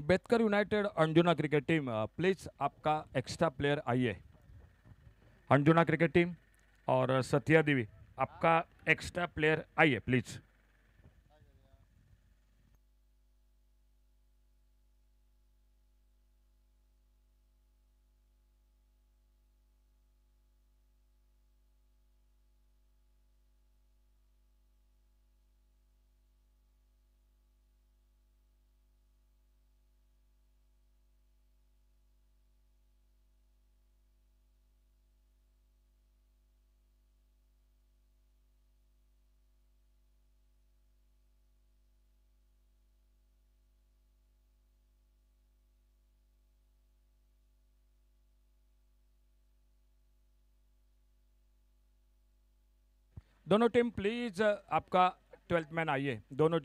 Bethcar United Anjuna cricket team, please आपका extra player आइए। Anjuna cricket team और सत्या देवी, आपका एक्स्ट्रा प्लेयर आइए प्लीज। दोनों टीम प्लीज, आपका 12th मैन आइए। दोनों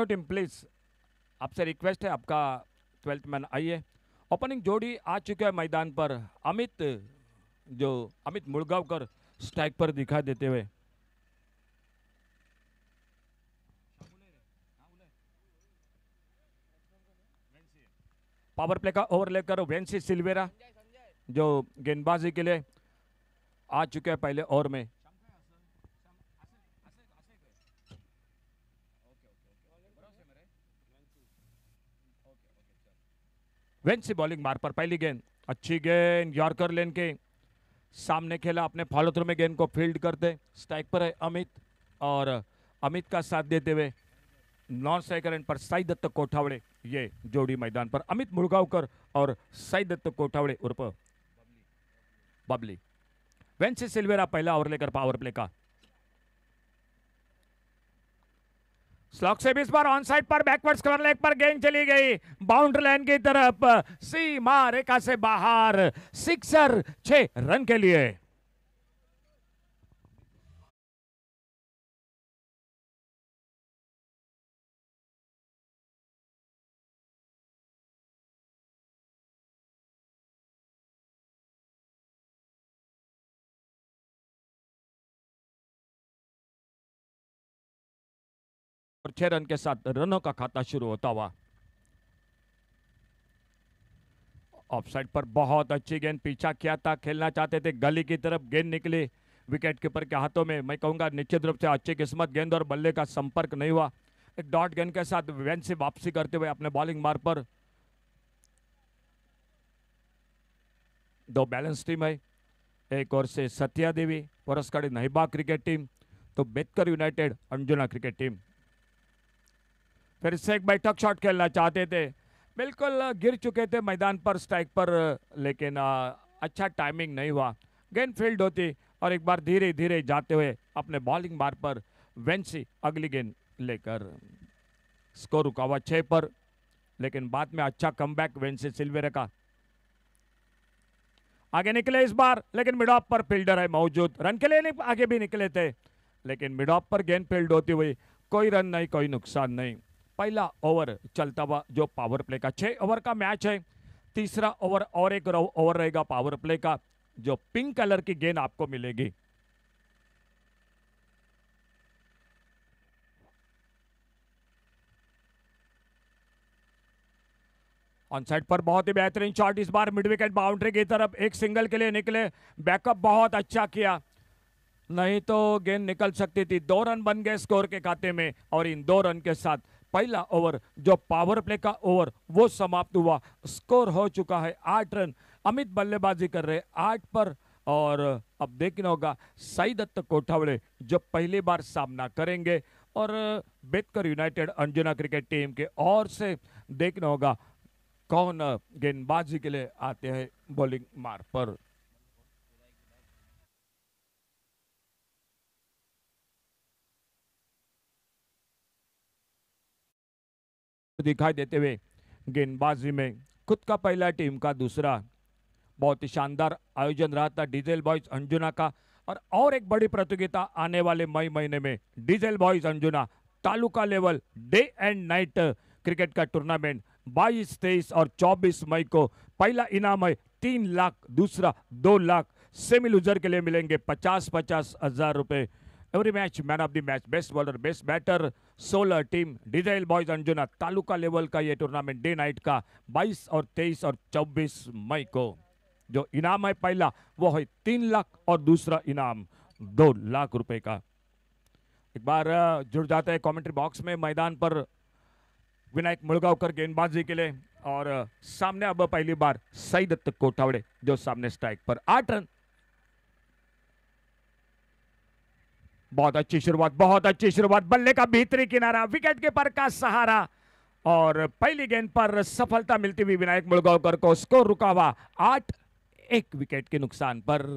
टीम प्लीज, आपसे रिक्वेस्ट है, आपका 12th मैन आइए। ओपनिंग जोड़ी आ चुके हैं मैदान पर। अमित, जो अमित मुड़गांवकर स्ट्राइक पर दिखाई देते हुए। पावर प्ले का ओवर लेकर वेंसी सिल्वेरा, जो गेंदबाजी के लिए आ चुके हैं पहले ओवर में। वेंसी बॉलिंग मार पर पहली गेंद, अच्छी गेंद यॉर्कर लेन के सामने खेला, अपने फॉलो थ्रू में गेंद को फील्ड करते। स्ट्राइक पर है अमित, और अमित का साथ देते हुए नॉन स्ट्राइकर एंड पर साई दत्त कोठावड़े, ये जोड़ी मैदान पर। अमित मुड़गांवकर और साई दत्त कोठावड़े उर्फ बबली। वेंसी सिल्वेरा पहला ओवर लेकर पावर प्ले का। स्लॉक से भी इस बार ऑन साइड पर बैकवर्ड स्क्वायर लेग पर गेंद चली गई बाउंड्री लाइन की तरफ, सीमा रेखा से बाहर, सिक्सर, 6 रन के लिए। और 6 रन के साथ रनों का खाता शुरू होता हुआ। ऑफसाइड पर बहुत अच्छी गेंद, पीछा किया था, खेलना चाहते थे, गली की तरफ गेंद निकली विकेट कीपर के हाथों में। मैं कहूंगा निश्चित रूप से अच्छी किस्मत, गेंद और बल्ले का संपर्क नहीं हुआ। एक डॉट गेंद के साथ वेंस से वापसी करते हुए अपने बॉलिंग मार पर। दो बैलेंस टीम है, एक ओर से सत्या देवी पुरस्कार नहिबा क्रिकेट टीम, तो Bethcar United Anjuna cricket team. फिर से एक बैठक शॉट खेलना चाहते थे, बिल्कुल गिर चुके थे मैदान पर स्ट्राइक पर, लेकिन अच्छा टाइमिंग नहीं हुआ, गेंद फील्ड होती और एक बार धीरे धीरे जाते हुए अपने बॉलिंग मार पर वेंसी अगली गेंद लेकर स्कोर रुका हुआ 6 पर। लेकिन बाद में अच्छा कमबैक वेंसी सिल्वेरा का। आगे निकले इस बार, लेकिन मिड ऑफ पर फील्डर है मौजूद, रन के लिए नहीं, आगे भी निकले थे, लेकिन मिड ऑफ पर गेंद फील्ड होती हुई, कोई रन नहीं, कोई नुकसान नहीं। पहला ओवर चलता हुआ जो पावर प्ले का, 6 ओवर का मैच है। तीसरा ओवर और एक ओवर रहेगा पावर प्ले का, जो पिंक कलर की गेंद आपको मिलेगी। ऑन साइड पर बहुत ही बेहतरीन शॉट, इस बार मिड विकेट बाउंड्री की तरफ, एक सिंगल के लिए निकले, बैकअप बहुत अच्छा किया, नहीं तो गेंद निकल सकती थी। 2 रन बन गए स्कोर के खाते में, और इन 2 रन के साथ पहला ओवर जो पावर प्ले का ओवर वो समाप्त हुआ। स्कोर हो चुका है 8 रन। अमित बल्लेबाजी कर रहे 8 पर, और अब देखना होगा साई दत्त कोठावड़े जो पहली बार सामना करेंगे, और Bethcar United Anjuna cricket team के ओर से देखना होगा कौन गेंदबाजी के लिए आते हैं बॉलिंग मार पर। दिखाई देते हुए गेंदबाजी में खुद का पहला, टीम का दूसरा। बहुत ही शानदार आयोजन रहा था डीजल बॉयज अंजुना का। और एक बड़ी प्रतियोगिता आने वाले मई महीने में, diesel boys Anjuna taluka level day and night cricket का टूर्नामेंट 22, 23 और 24 मई को। पहला इनाम है 3 लाख, दूसरा 2 लाख। सेमी लूजर के लिए मिलेंगे 50-50 हजार रुपए। Every match man of the match, best bowler, best batter, 16 team डिजाइल बॉयज अंजुना तालुका लेवल का ये टूर्नामेंट डे नाइट का 22 और 23 और 24 मई को। जो इनाम है पहला वो है 3 लाख और दूसरा इनाम 2 लाख रुपए का। एक बार जुड़ जाते हैं कमेंट्री बॉक्स में। मैदान पर विनायक मुळगावकर गेंदबाजी के लिए और सामने अब पहली बार सईदत्त कोठावड़े जो सामने स्ट्राइक पर 8 रन। बहुत अच्छी शुरुआत, बहुत अच्छी शुरुआत, बल्ले का भीतरी किनारा, विकेट कीपर का सहारा और पहली गेंद पर सफलता मिलती हुई विनायक मुळगावकर को। स्कोर रुका हुआ 8, 1 विकेट के नुकसान पर।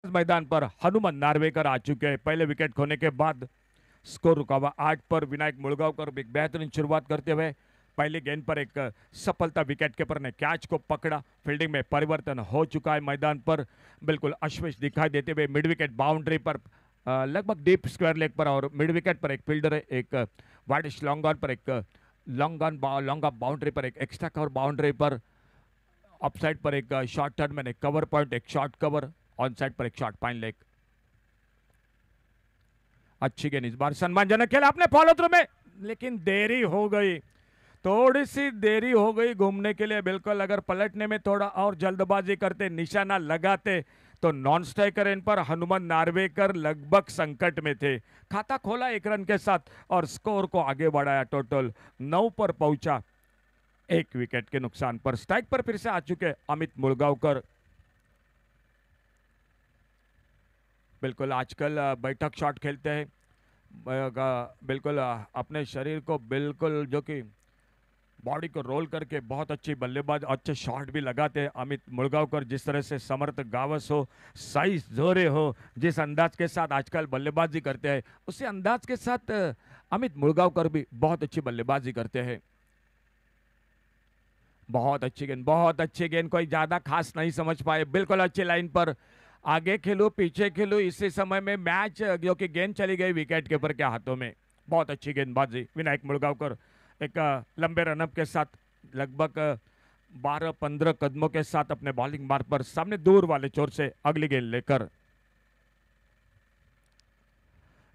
मैदान पर हनुमान नार्वेकर आ चुके हैं पहले विकेट खोने के बाद। स्कोर रुका हुआ 8 पर। विनायक मुळगावकर एक बेहतरीन शुरुआत करते हुए पहली गेंद पर एक सफलता, विकेट कीपर ने कैच को पकड़ा। फील्डिंग में परिवर्तन हो चुका है मैदान पर, बिल्कुल अश्वेश दिखाई देते हुए मिड विकेट बाउंड्री पर लगभग डीप स्क्वायर लेग पर और मिड विकेट पर एक फील्डर है, एक वाइडिश लॉन्ग ऑन पर एक लॉन्ग ऑफ बाउंड्री पर एक एक्स्ट्रा कवर बाउंड्री पर, ऑफ साइड पर एक शॉर्ट टर्न में एक कवर पॉइंट, एक शॉर्ट कवर, ऑन साइड पर एक शॉर्ट पाइन लेग। अच्छी गेंद इस बार सम्मानजनक खेला अपने फॉलो थ्रू में, लेकिन देरी हो गई, थोड़ी सी देरी हो गई घूमने के लिए। बिल्कुल अगर पलटने में थोड़ा और जल्दबाजी करते, निशाना लगाते तो नॉन स्ट्राइकर इन पर हनुमान नार्वेकर लगभग संकट में थे। खाता खोला 1 रन के साथ और स्कोर को आगे बढ़ाया। टोटल 9 पर पहुंचा 1 विकेट के नुकसान पर। स्ट्राइक पर फिर से आ चुके अमित मुळगावकर। बिल्कुल आजकल बैठक शॉट खेलते हैं, बिल्कुल अपने शरीर को बिल्कुल जो कि बॉडी को रोल करके बहुत अच्छी बल्लेबाज, अच्छे शॉट भी लगाते हैं अमित मुळगावकर। जिस तरह से समर्थ गावस हो, साई जोरे हो, जिस अंदाज के साथ आजकल बल्लेबाजी करते हैं उसी अंदाज के साथ अमित मुळगावकर भी बहुत अच्छी बल्लेबाजी करते हैं। बहुत अच्छी गेंद, बहुत अच्छी गेंद, कोई ज्यादा खास नहीं समझ पाए। बिल्कुल अच्छी लाइन पर, आगे खेलो पीछे खेलो, इसी समय में मैच जो कि गेंद चली गई विकेट कीपर के हाथों में। बहुत अच्छी गेंदबाजी विनायक मुळगावकर एक लंबे रनअप के साथ लगभग 12-15 कदमों के साथ अपने बॉलिंग मार्ग पर सामने दूर वाले छोर से अगली गेंद लेकर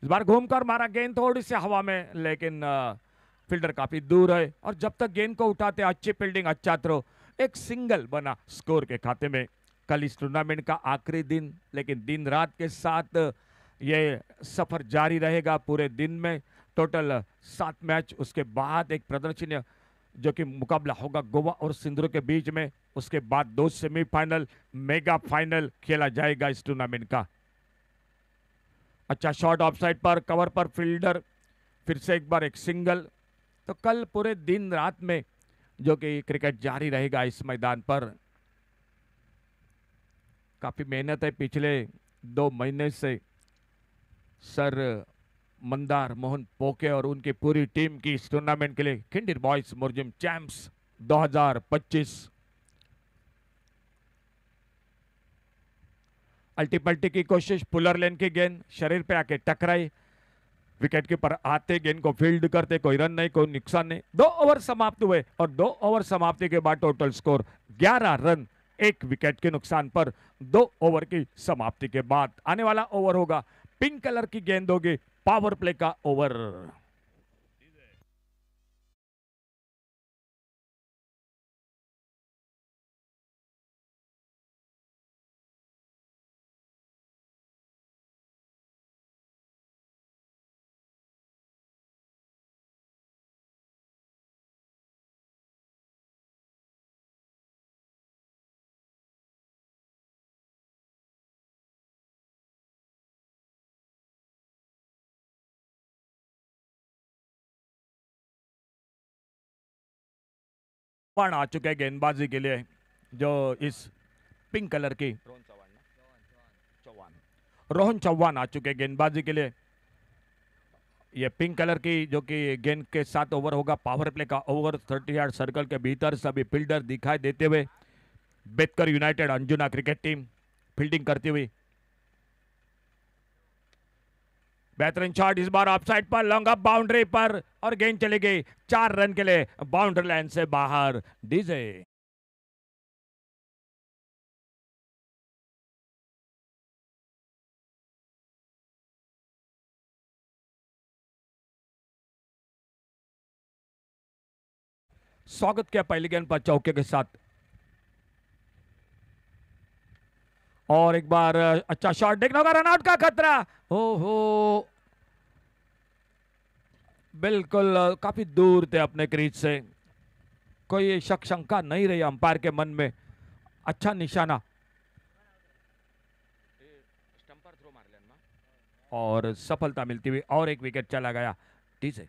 इस बार घूमकर मारा, गेंद थोड़ी सी हवा में, लेकिन फील्डर काफी दूर है और जब तक गेंद को उठाते अच्छी फील्डिंग, अच्छा थ्रो, एक सिंगल बना स्कोर के खाते में। कल इस टूर्नामेंट का आखिरी दिन, लेकिन दिन रात के साथ ये सफर जारी रहेगा पूरे दिन में। टोटल 7 मैच, उसके बाद एक प्रदर्शनीय जो कि मुकाबला होगा गोवा और सिंधु के बीच में, उसके बाद 2 सेमीफाइनल, मेगा फाइनल खेला जाएगा इस टूर्नामेंट का। अच्छा शॉट ऑफ साइड पर, कवर पर फील्डर, फिर से एक बार एक सिंगल। तो कल पूरे दिन रात में जो कि क्रिकेट जारी रहेगा इस मैदान पर। काफी मेहनत है पिछले 2 महीने से सर मंदार मोहन पोके और उनकी पूरी टीम की इस टूर्नामेंट के लिए। खिंडीर बॉयज मुर्जिम चैंप्स 2025। अल्टी पल्टी की कोशिश, पुलर लेन की गेंद शरीर पे आके टकराई, विकेट कीपर आते गेंद को फील्ड करते, कोई रन नहीं, कोई नुकसान नहीं। 2 ओवर समाप्त हुए और 2 ओवर समाप्ति के बाद टोटल स्कोर 11 रन 1 विकेट के नुकसान पर। 2 ओवर की समाप्ति के बाद आने वाला ओवर होगा, पिंक कलर की गेंद होगी, पावर प्ले का ओवर। पण आ चुके हैं गेंदबाजी के लिए। जो इस पिंक कलर की चौहान रोहन चौहान आ चुके गेंदबाजी के लिए। ये पिंक कलर की जो कि गेंद के साथ ओवर होगा पावर प्ले का ओवर 30 यार्ड सर्कल के भीतर सभी फील्डर दिखाई देते हुए Betkar United Anjuna cricket team fielding करती हुई। बेहतरीन शॉट इस बार ऑफसाइड पर लॉन्ग अप बाउंड्री पर और गेंद चली गई 4 रन के लिए बाउंड्री लाइन से बाहर। डीजे स्वागत किया पहली गेंद पर चौके के साथ और एक बार अच्छा शॉट देखना होगा रनआउट का खतरा। ओहो बिल्कुल काफी दूर थे अपने क्रीज से। कोई शक शंका नहीं रही अंपायर के मन में। अच्छा निशाना और सफलता मिलती हुई और एक विकेट चला गया। डीजे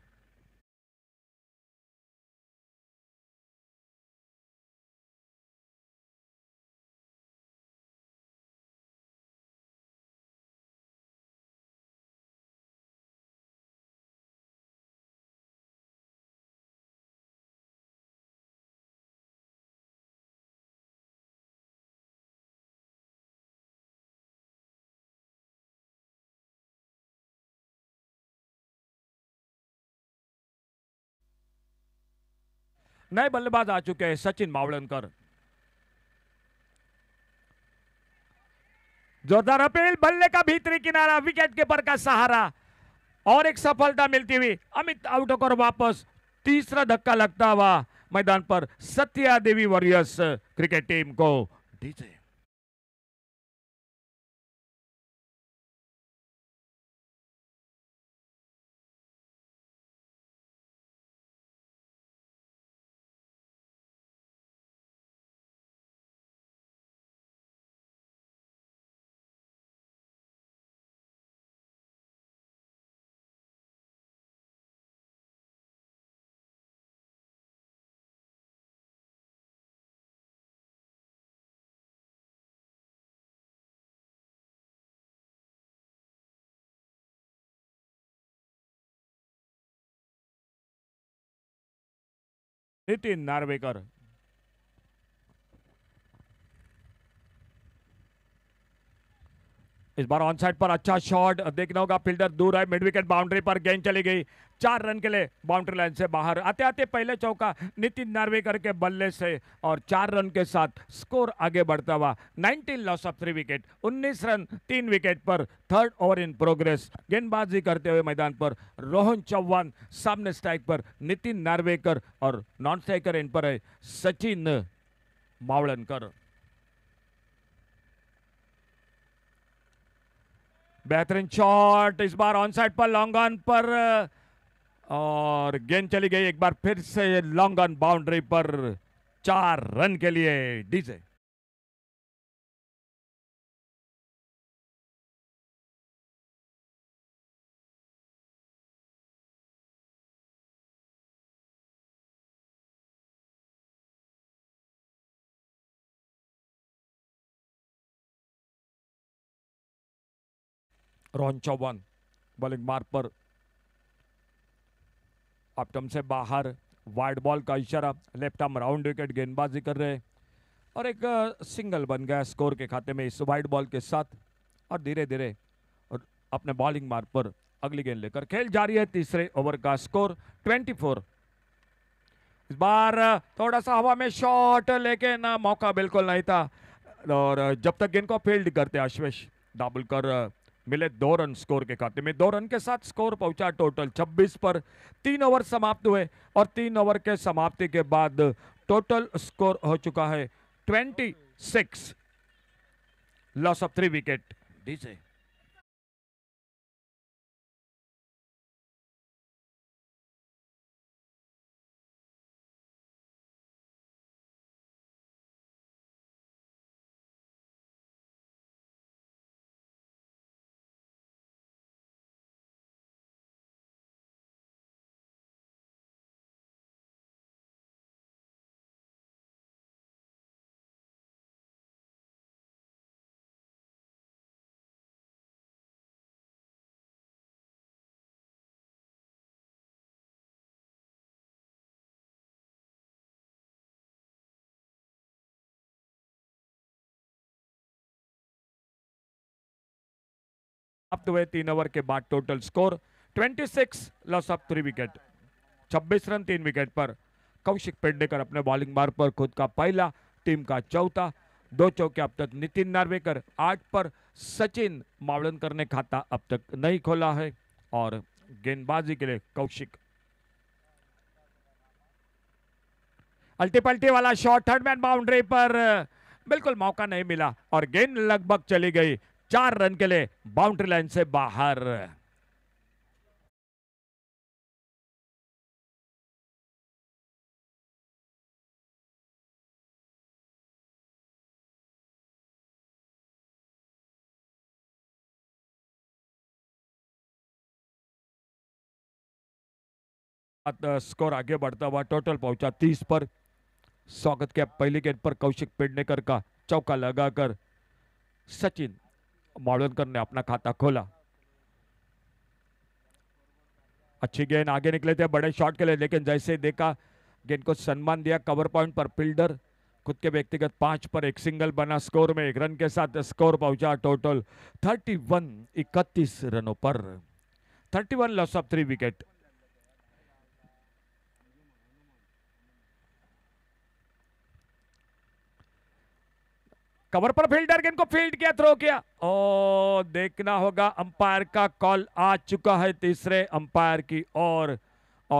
नए बल्लेबाज आ चुके हैं सचिन मावलनकर। जोरदार अपील बल्ले का भीतरी किनारा विकेट कीपर का सहारा और एक सफलता मिलती हुई अमित आउट होकर वापस तीसरा धक्का लगता हुआ मैदान पर सत्या देवी वॉरियर्स क्रिकेट टीम को। डीजे नितिन नार्वेकर इस बार ऑन साइड पर अच्छा शॉट देखना होगा फील्डर दूर है मिड विकेट बाउंड्री पर गेंद चली गई 4 रन के लिए बाउंड्री लाइन से बाहर। आते आते पहले चौका नितिन नार्वेकर के बल्ले से और 4 रन के साथ स्कोर आगे बढ़ता हुआ 19 loss of 3 wicket 19 run 3 wicket पर थर्ड ओवर इन प्रोग्रेस। गेंदबाजी करते हुए मैदान पर रोहन चौहान सामने स्ट्राइक पर नितिन नार्वेकर और नॉन स्ट्राइकर एंड पर है सचिन मावलनकर। बेहतरीन शॉट इस बार ऑन साइड पर लॉन्ग ऑन पर और गेंद चली गई एक बार फिर से लॉन्ग ऑन बाउंड्री पर 4 रन के लिए। DJ Rohan Chauhan bowling mark पर अपटम से बाहर वाइड बॉल का इशारा लेफ्ट आर्म राउंड विकेट गेंदबाजी कर रहे और एक सिंगल बन गया स्कोर के खाते में इस वाइड बॉल के साथ और धीरे धीरे और अपने बॉलिंग मार्क पर अगली गेंद लेकर खेल जारी है। तीसरे ओवर का स्कोर 24। इस बार थोड़ा सा हवा में शॉट लेकिन मौका बिल्कुल नहीं था और जब तक गेंद को फील्ड करते आश्वेश दाबुलकर मिले 2 रन स्कोर के खाते में 2 रन के साथ स्कोर पहुंचा टोटल 26 पर। 3 ओवर समाप्त हुए और 3 ओवर के समाप्ति के बाद टोटल स्कोर हो चुका है 26 लॉस ऑफ 3 विकेट। डीजे समाप्त हुए 3 ओवर के बाद total score 26, loss of 3 wicket. 26 run 3 wicket पर कौशिक पेडनेकर अपने बॉलिंग मार्ग पर खुद का पहला, टीम का चौथा, 2 चौके अब तक नितिन नार्वेकर, 8 पर सचिन मावड़नकर ने खाता अब तक नहीं खोला है। और गेंदबाजी के लिए कौशिक, अल्टी पल्टी वाला शॉट थर्ड मैन बाउंड्री पर, बिल्कुल मौका नहीं मिला और गेंद लगभग चली गई 4 रन के लिए बाउंड्री लाइन से बाहर। स्कोर आगे बढ़ता हुआ टोटल पहुंचा 30 पर। स्वागत किया पहली गेंद पर कौशिक पेडनेकर का चौका लगाकर सचिन मावड़नकर ने अपना खाता खोला। अच्छी गेंद, आगे निकले थे बड़े शॉट के लिए, लेकिन जैसे देखा गेंद को सम्मान दिया कवर पॉइंट पर फील्डर, खुद के व्यक्तिगत 5 पर एक सिंगल बना, स्कोर में 1 रन के साथ स्कोर पहुंचा टोटल 31, 31 रनों पर। 31 लॉस ऑफ 3 विकेट। कवर पर फील्डर गेंद को फील्ड किया, थ्रो किया, ओ देखना होगा अंपायर का कॉल आ चुका है तीसरे अंपायर की और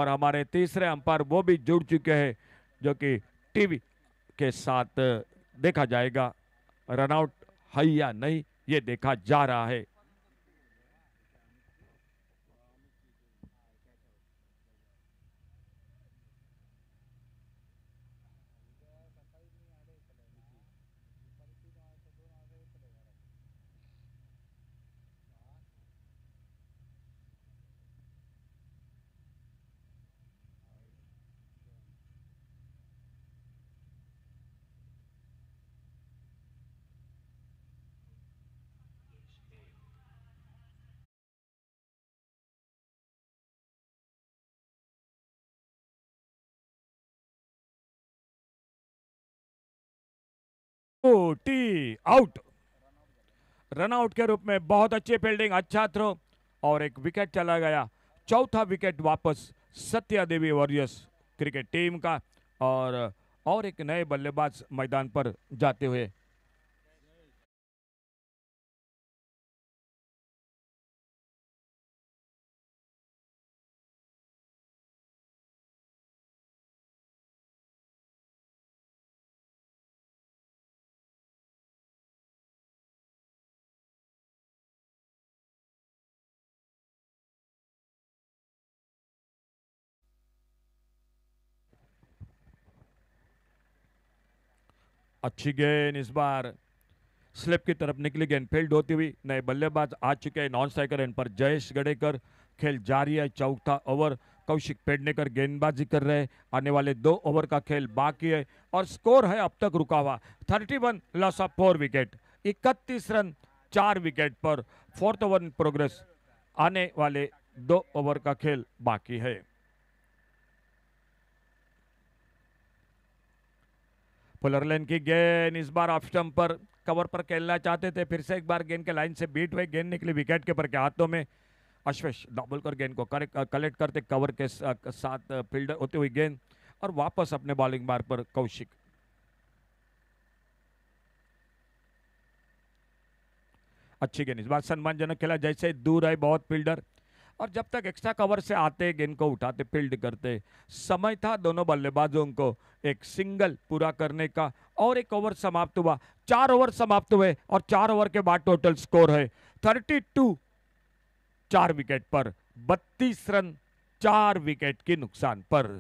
हमारे तीसरे अंपायर वो भी जुड़ चुके हैं जो कि टीवी के साथ देखा जाएगा। रनआउट है या नहीं ये देखा जा रहा है। टी आउट, रन आउट के रूप में बहुत अच्छी फील्डिंग, अच्छा थ्रो और एक विकेट चला गया। चौथा विकेट वापस सत्या देवी वॉरियर्स क्रिकेट टीम का और एक नए बल्लेबाज मैदान पर जाते हुए। अच्छी गेंद, इस बार स्लिप की तरफ निकली गेंद फील्ड होती हुई, नए बल्लेबाज आ चुके हैं नॉन स्ट्राइकर एंड पर जयेश गडेकर। खेल जारी है, चौथा ओवर कौशिक पेडनेकर गेंदबाजी कर रहे हैं। आने वाले 2 ओवर का खेल बाकी है और स्कोर है अब तक रुका हुआ 31, loss of 4 wicket. 31 run 4 wicket पर 4th ओवर इन प्रोग्रेस। आने वाले 2 ओवर का खेल बाकी है। फुलर लेन की गेंद, इस बार ऑफ स्टंप पर, कवर पर खेलना चाहते थे, फिर से एक बार गेंद के लाइन से बीट हुए, गेंद निकली विकेट कीपर के हाथों में। अश्वेश दाभोलकर गेंद को कलेक्ट करते कवर के साथ फील्डर होती हुई गेंद और वापस अपने बॉलिंग मार्ग पर कौशिक। अच्छी गेंद, इस बार सम्मानजनक खेला, जैसे दूर है बहुत फील्डर और जब तक एक्स्ट्रा कवर से आते गेंद को उठाते फील्ड करते। समय था दोनों बल्लेबाजों को एक सिंगल पूरा करने का और एक ओवर समाप्त हुआ। 4 ओवर समाप्त हुए और 4 ओवर के बाद टोटल स्कोर है 32, 4 विकेट पर 32 रन 4 विकेट के नुकसान पर।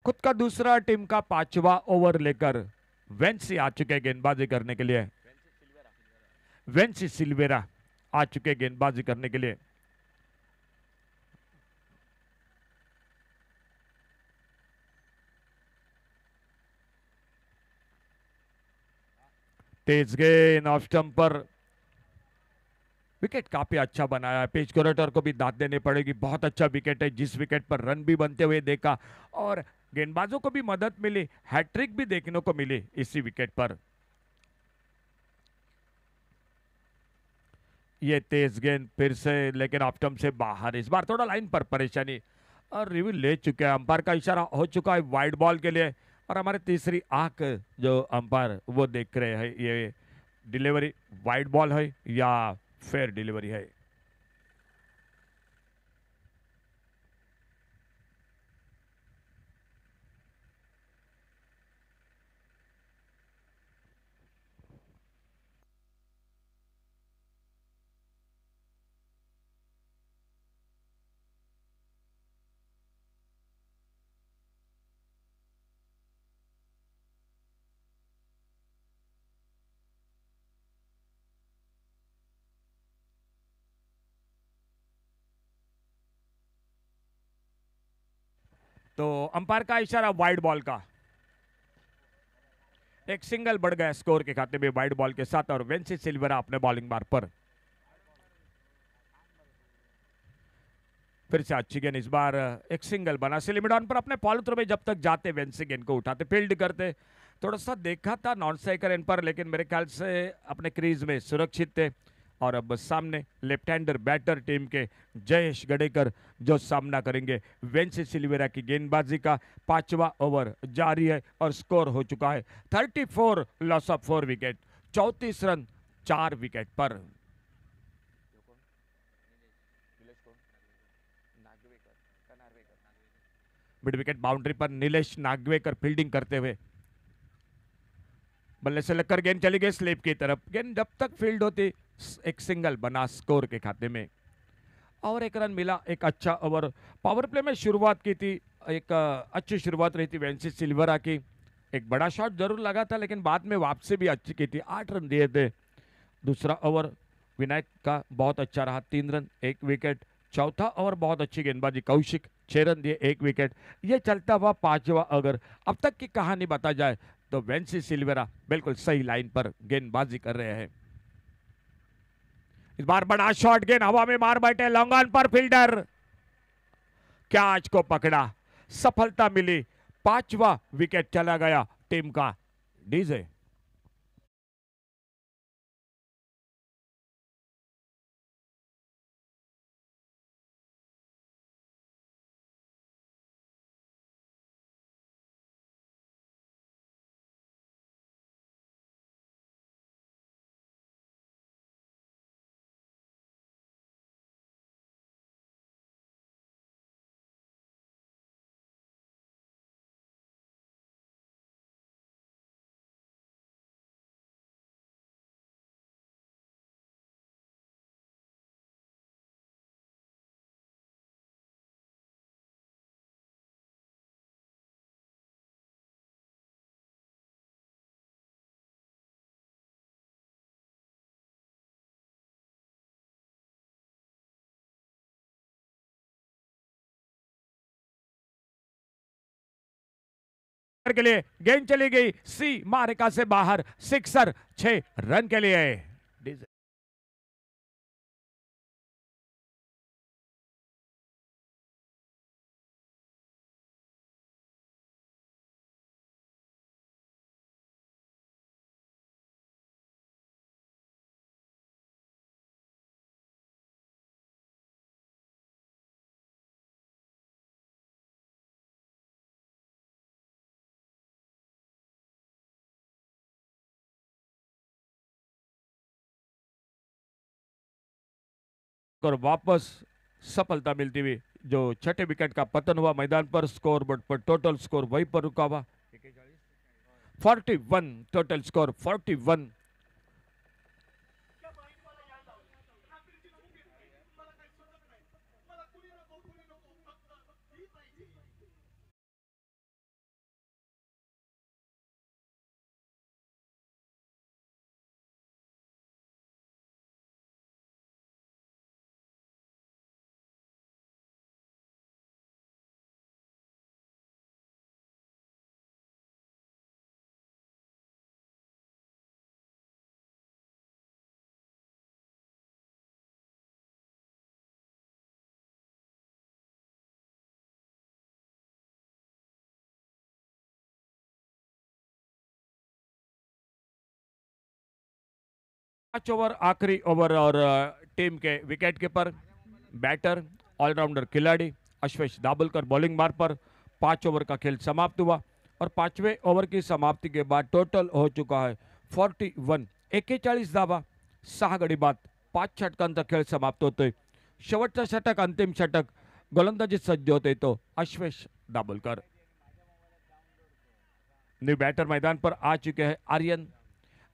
खुद का दूसरा, टीम का 5वां ओवर लेकर वेंसी आ चुके गेंदबाजी करने के लिए। वेंसी सिल्वेरा आ चुके गेंदबाजी करने के लिए। तेज गेंद ऑफ स्टंप पर, विकेट काफी अच्छा बनाया है। पिच क्यूरेटर को भी दाद देनी पड़ेगी, बहुत अच्छा विकेट है, जिस विकेट पर रन भी बनते हुए देखा और गेंदबाजों को भी मदद मिली, हैट्रिक भी देखने को मिली इसी विकेट पर। ये तेज गेंद फिर से, लेकिन ऑफ स्टंप से बाहर, इस बार थोड़ा लाइन पर परेशानी और रिव्यू ले चुके हैं। अंपायर का इशारा हो चुका है वाइड बॉल के लिए और हमारे तीसरी आंख जो अंपायर वो देख रहे हैं, ये डिलीवरी वाइड बॉल है या फेयर डिलीवरी है। तो अंपायर का इशारा वाइड बॉल का, एक सिंगल बढ़ गया स्कोर के खाते में वाइड बॉल के साथ और वेंसी सिल्वेरा अपने बॉलिंग मार्क पर। फिर से अच्छी गेंद, इस बार एक सिंगल बना सिलिमिडॉन पर अपने फॉलो थ्रो में जब तक जाते वेंसी गेंद को उठाते फील्ड करते। थोड़ा सा देखा था नॉन स्ट्राइकर इन पर, लेकिन मेरे ख्याल से अपने क्रीज में सुरक्षित थे। और अब सामने लेफ्ट हैंडर बैटर टीम के जयेश गडेकर जो सामना करेंगे वेंसी सिल्वेरा की गेंदबाजी का। पांचवा ओवर जारी है और स्कोर हो चुका है 34, loss of 4 wicket, 34 run 4 wicket पर। मिड विकेट बाउंड्री पर नीलेश नागवेकर फील्डिंग करते हुए, बल्ले से लगकर गेंद चली गई स्लिप की तरफ। गेंद जब तक फील्ड होती एक सिंगल बना स्कोर के खाते में और एक रन मिला। एक अच्छा ओवर पावर प्ले में शुरुआत की थी, एक अच्छी शुरुआत रही थी वेंसी सिल्वेरा की। एक बड़ा शॉट जरूर लगा था लेकिन बाद में वापसी भी अच्छी की थी, 8 रन दिए थे। दूसरा ओवर विनायक का बहुत अच्छा रहा, 3 रन 1 विकेट। चौथा ओवर बहुत अच्छी गेंदबाजी कौशिक, 6 रन दिए 1 विकेट। ये चलता हुआ पांचवा ओवर। अब तक की कहानी बता जाए तो वेंसी सिल्वेरा बिल्कुल सही लाइन पर गेंदबाजी कर रहे हैं। इस बार बड़ा शॉट, गेंद हवा में मार बैठे लॉन्ग ऑन पर, फील्डर कैच को पकड़ा, सफलता मिली, पांचवा विकेट चला गया टीम का। डीजे के लिए गेंद चली गई सी मारिका से बाहर, सिक्सर, 6 रन के लिए। डीजे और वापस सफलता मिलती हुई, जो छठे विकेट का पतन हुआ मैदान पर, स्कोर बोर्ड पर टोटल स्कोर वहीं पर रुका हुआ 41, टोटल स्कोर 41। 5 ओवर आखिरी ओवर और टीम के विकेट कीपर बैटर ऑलराउंडर खिलाड़ी अश्वेश दाभोलकर बॉलिंग मार पर 5 ओवर का खेल समाप्त हुआ और 5वें ओवर की समाप्ति के बाद टोटल हो चुका है 41 41 धावा 6 गडी बाद 5 षटकांचा खेळ समाप्त होतोय. शेवटचं षटक अंतिम षटक गोलंदाजीत सज्ज होते तो अश्वेश दाभोलकर. न्यू बैटर मैदान पर आ चुके हैं आर्यन.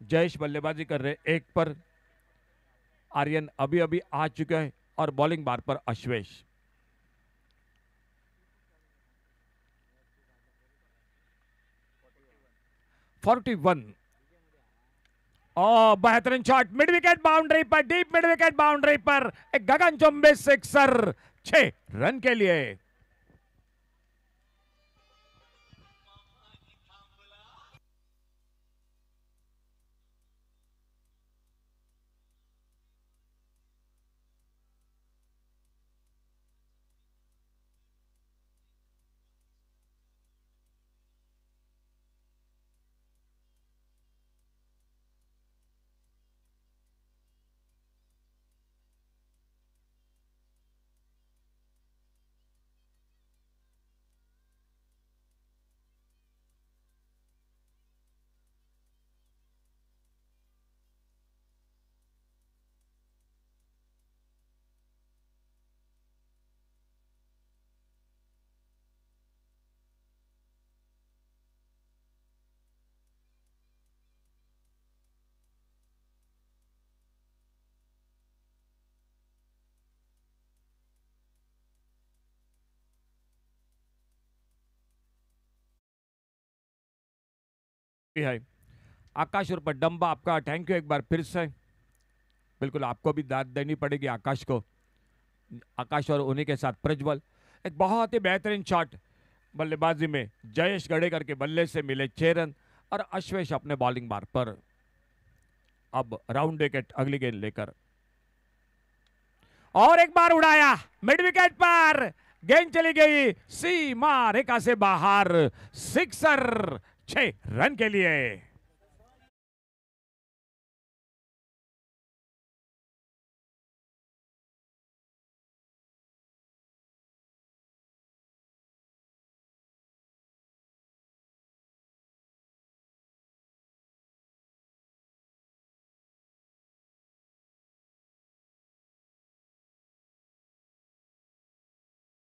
जयेश बल्लेबाजी कर रहे एक पर. आर्यन अभी अभी आ चुके हैं और बॉलिंग बार पर अश्वेश. Forty one. बेहतरीन शॉट मिड विकेट बाउंड्री पर, डीप मिड विकेट बाउंड्री पर एक गगनचुंबी सिक्सर 6 रन के लिए. है आकाश और डंबा आपका थैंक यू एक बार फिर से. बिल्कुल आपको भी दाद देनी पड़ेगी आकाश को. आकाश और उन्हीं के साथ प्रज्वल. एक बहुत ही बेहतरीन शॉट बल्लेबाजी में जयेश गड़ेकर के बल्ले से मिले 6 रन और अश्वेश अपने बॉलिंग बार पर. अब राउंड विकेट अगली गेंद लेकर और एक बार उड़ाया मिड विकेट पर. गेंद चली गई सीमा रेखा से बाहर. सिक्सर 6 रन के लिए.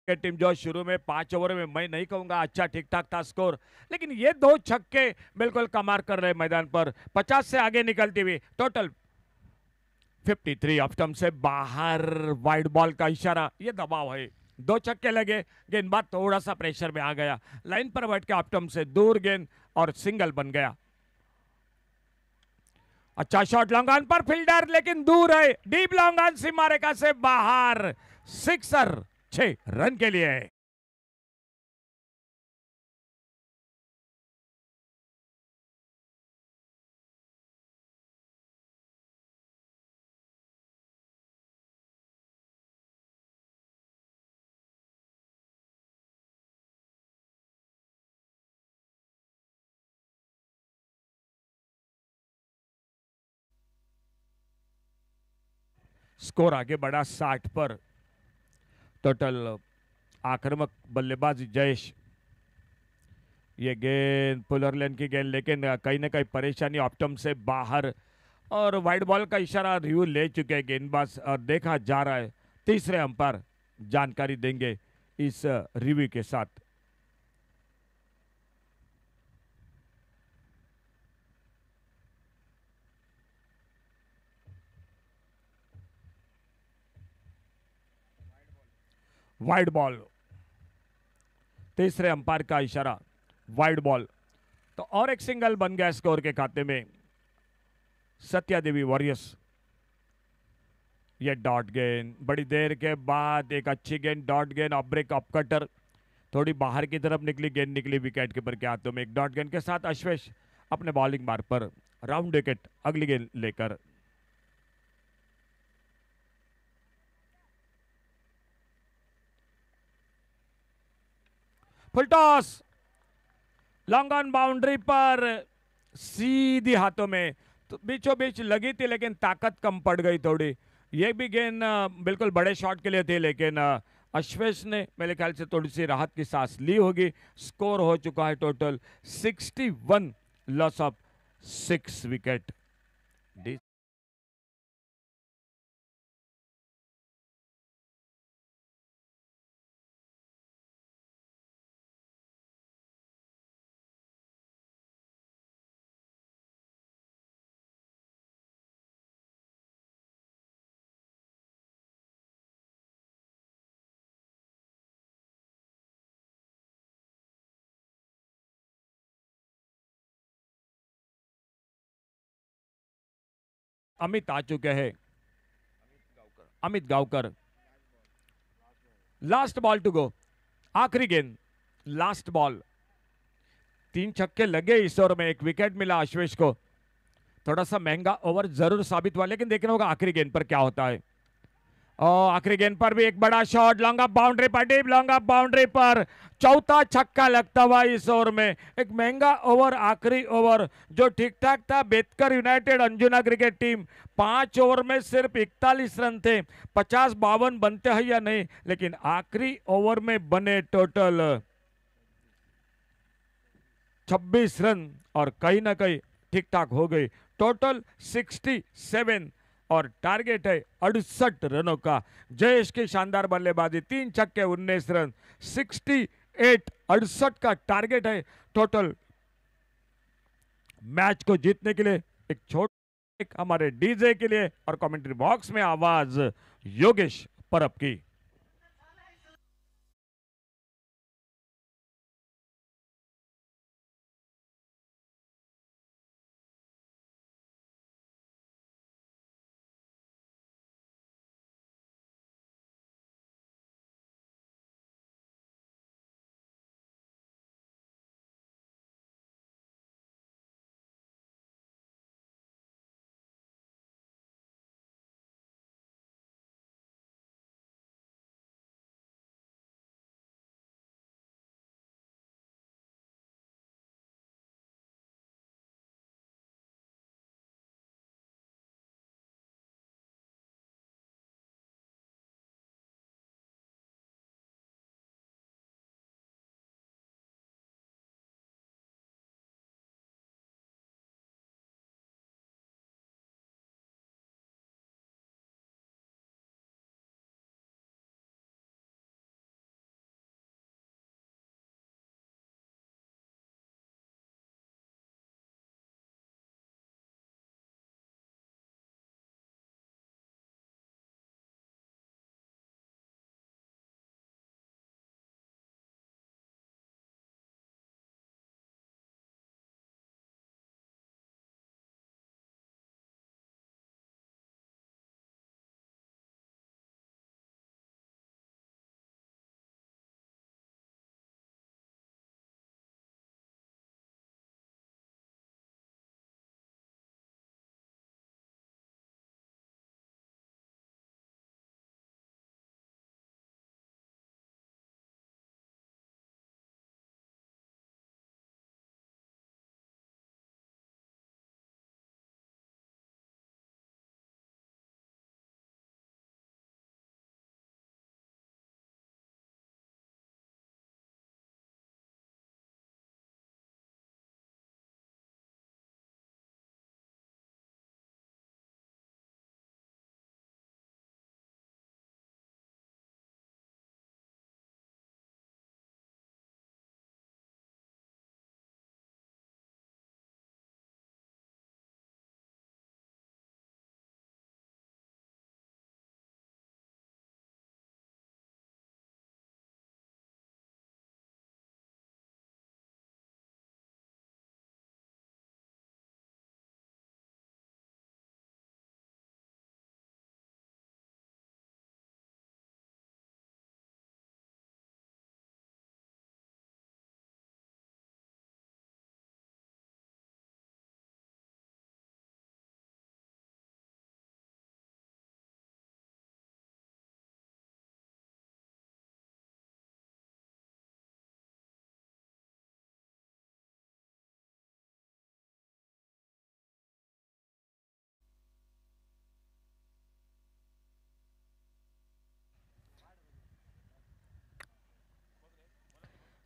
टीम जो शुरू में 5 ओवर में मैं नहीं कहूंगा अच्छा ठीक ठाक था स्कोर, लेकिन ये 2 छक्के बिल्कुल कमाल कर रहे मैदान पर. 50 से आगे निकलती हुई टोटल 53 ऑफ स्टंप से बाहर. वाइड बॉल का इशारा, ये दबाव है. 2 छक्के लगे, गेंदबाज थोड़ा सा प्रेशर में आ गया. लाइन पर बैठ के ऑफ स्टंप से दूर गेंद और सिंगल बन गया. अच्छा शॉट लॉन्ग ऑन पर फील्डर लेकिन दूर है. डीप लॉन्ग ऑन सीमा रेखा से बाहर. सिक्सर 6 रन के लिए. स्कोर आगे बढ़ा 60 पर. टोटल आक्रामक बल्लेबाज जयेश. ये गेंद पुलर लेन की गेंद लेकिन कहीं ना कहीं परेशानी ऑप्टम से बाहर और वाइड बॉल का इशारा रिव्यू ले चुके हैं गेंदबाज और देखा जा रहा है. तीसरे अंपायर जानकारी देंगे इस रिव्यू के साथ. वाइड बॉल, तीसरे अंपायर का इशारा वाइड बॉल. तो और एक सिंगल बन गया स्कोर के खाते में. सत्या देवी वॉरियर्स. ये डॉट गेंद बड़ी देर के बाद एक अच्छी गेंद डॉट गेंद ऑफ ब्रेक ऑफ कटर थोड़ी बाहर की तरफ निकली. गेंद निकली विकेट कीपर के हाथों में. एक डॉट गेंद के साथ अश्वेश अपने बॉलिंग मार पर राउंड विकेट अगली गेंद लेकर. Full toss long on boundary पर सीधी हाथों में तो बीचों बीच लगी थी लेकिन ताकत कम पड़ गई थोड़ी। ये भी गेंद बिल्कुल बड़े शॉट के लिए थी, लेकिन अश्वेश ने मेरे ख्याल से थोड़ी सी राहत की सांस ली होगी। स्कोर हो चुका है total 61, loss of 6 wicket. Amit आ चुके हैं, Amit Gavkar. Last ball to go, आखिरी गेंद, लास्ट बॉल। 3 छक्के लगे इस ओवर में, 1 विकेट मिला अश्वेश को। थोड़ा सा महंगा ओवर जरूर साबित हुआ, लेकिन देखना होगा आखिरी गेंद पर क्या होता है। और आखिरी गेंद पर भी एक बड़ा शॉट, लॉन्ग ऑफ बाउंड्री पर, डीप लॉन्ग ऑफ बाउंड्री पर। चौथा छक्का लगता हुआ इस ओवर में। एक महंगा ओवर, आखिरी ओवर जो ठीक ठाक था। बेतकर United Anjuna cricket team 5 over में सिर्फ 41 रन थे। 50-52 बनते हैं या नहीं, लेकिन आखिरी ओवर में बने टोटल 26 रन, और कहीं ना कहीं ठीक ठाक हो गई। टोटल 67 और टारगेट है 68 रनों का। जयेश की शानदार बल्लेबाजी, 3 छक्के 19 रन, 68 68 का टारगेट है टोटल। मैच को जीतने के लिए एक छोटे हमारे डीजे के लिए और कमेंट्री बॉक्स में आवाज योगेश परब की।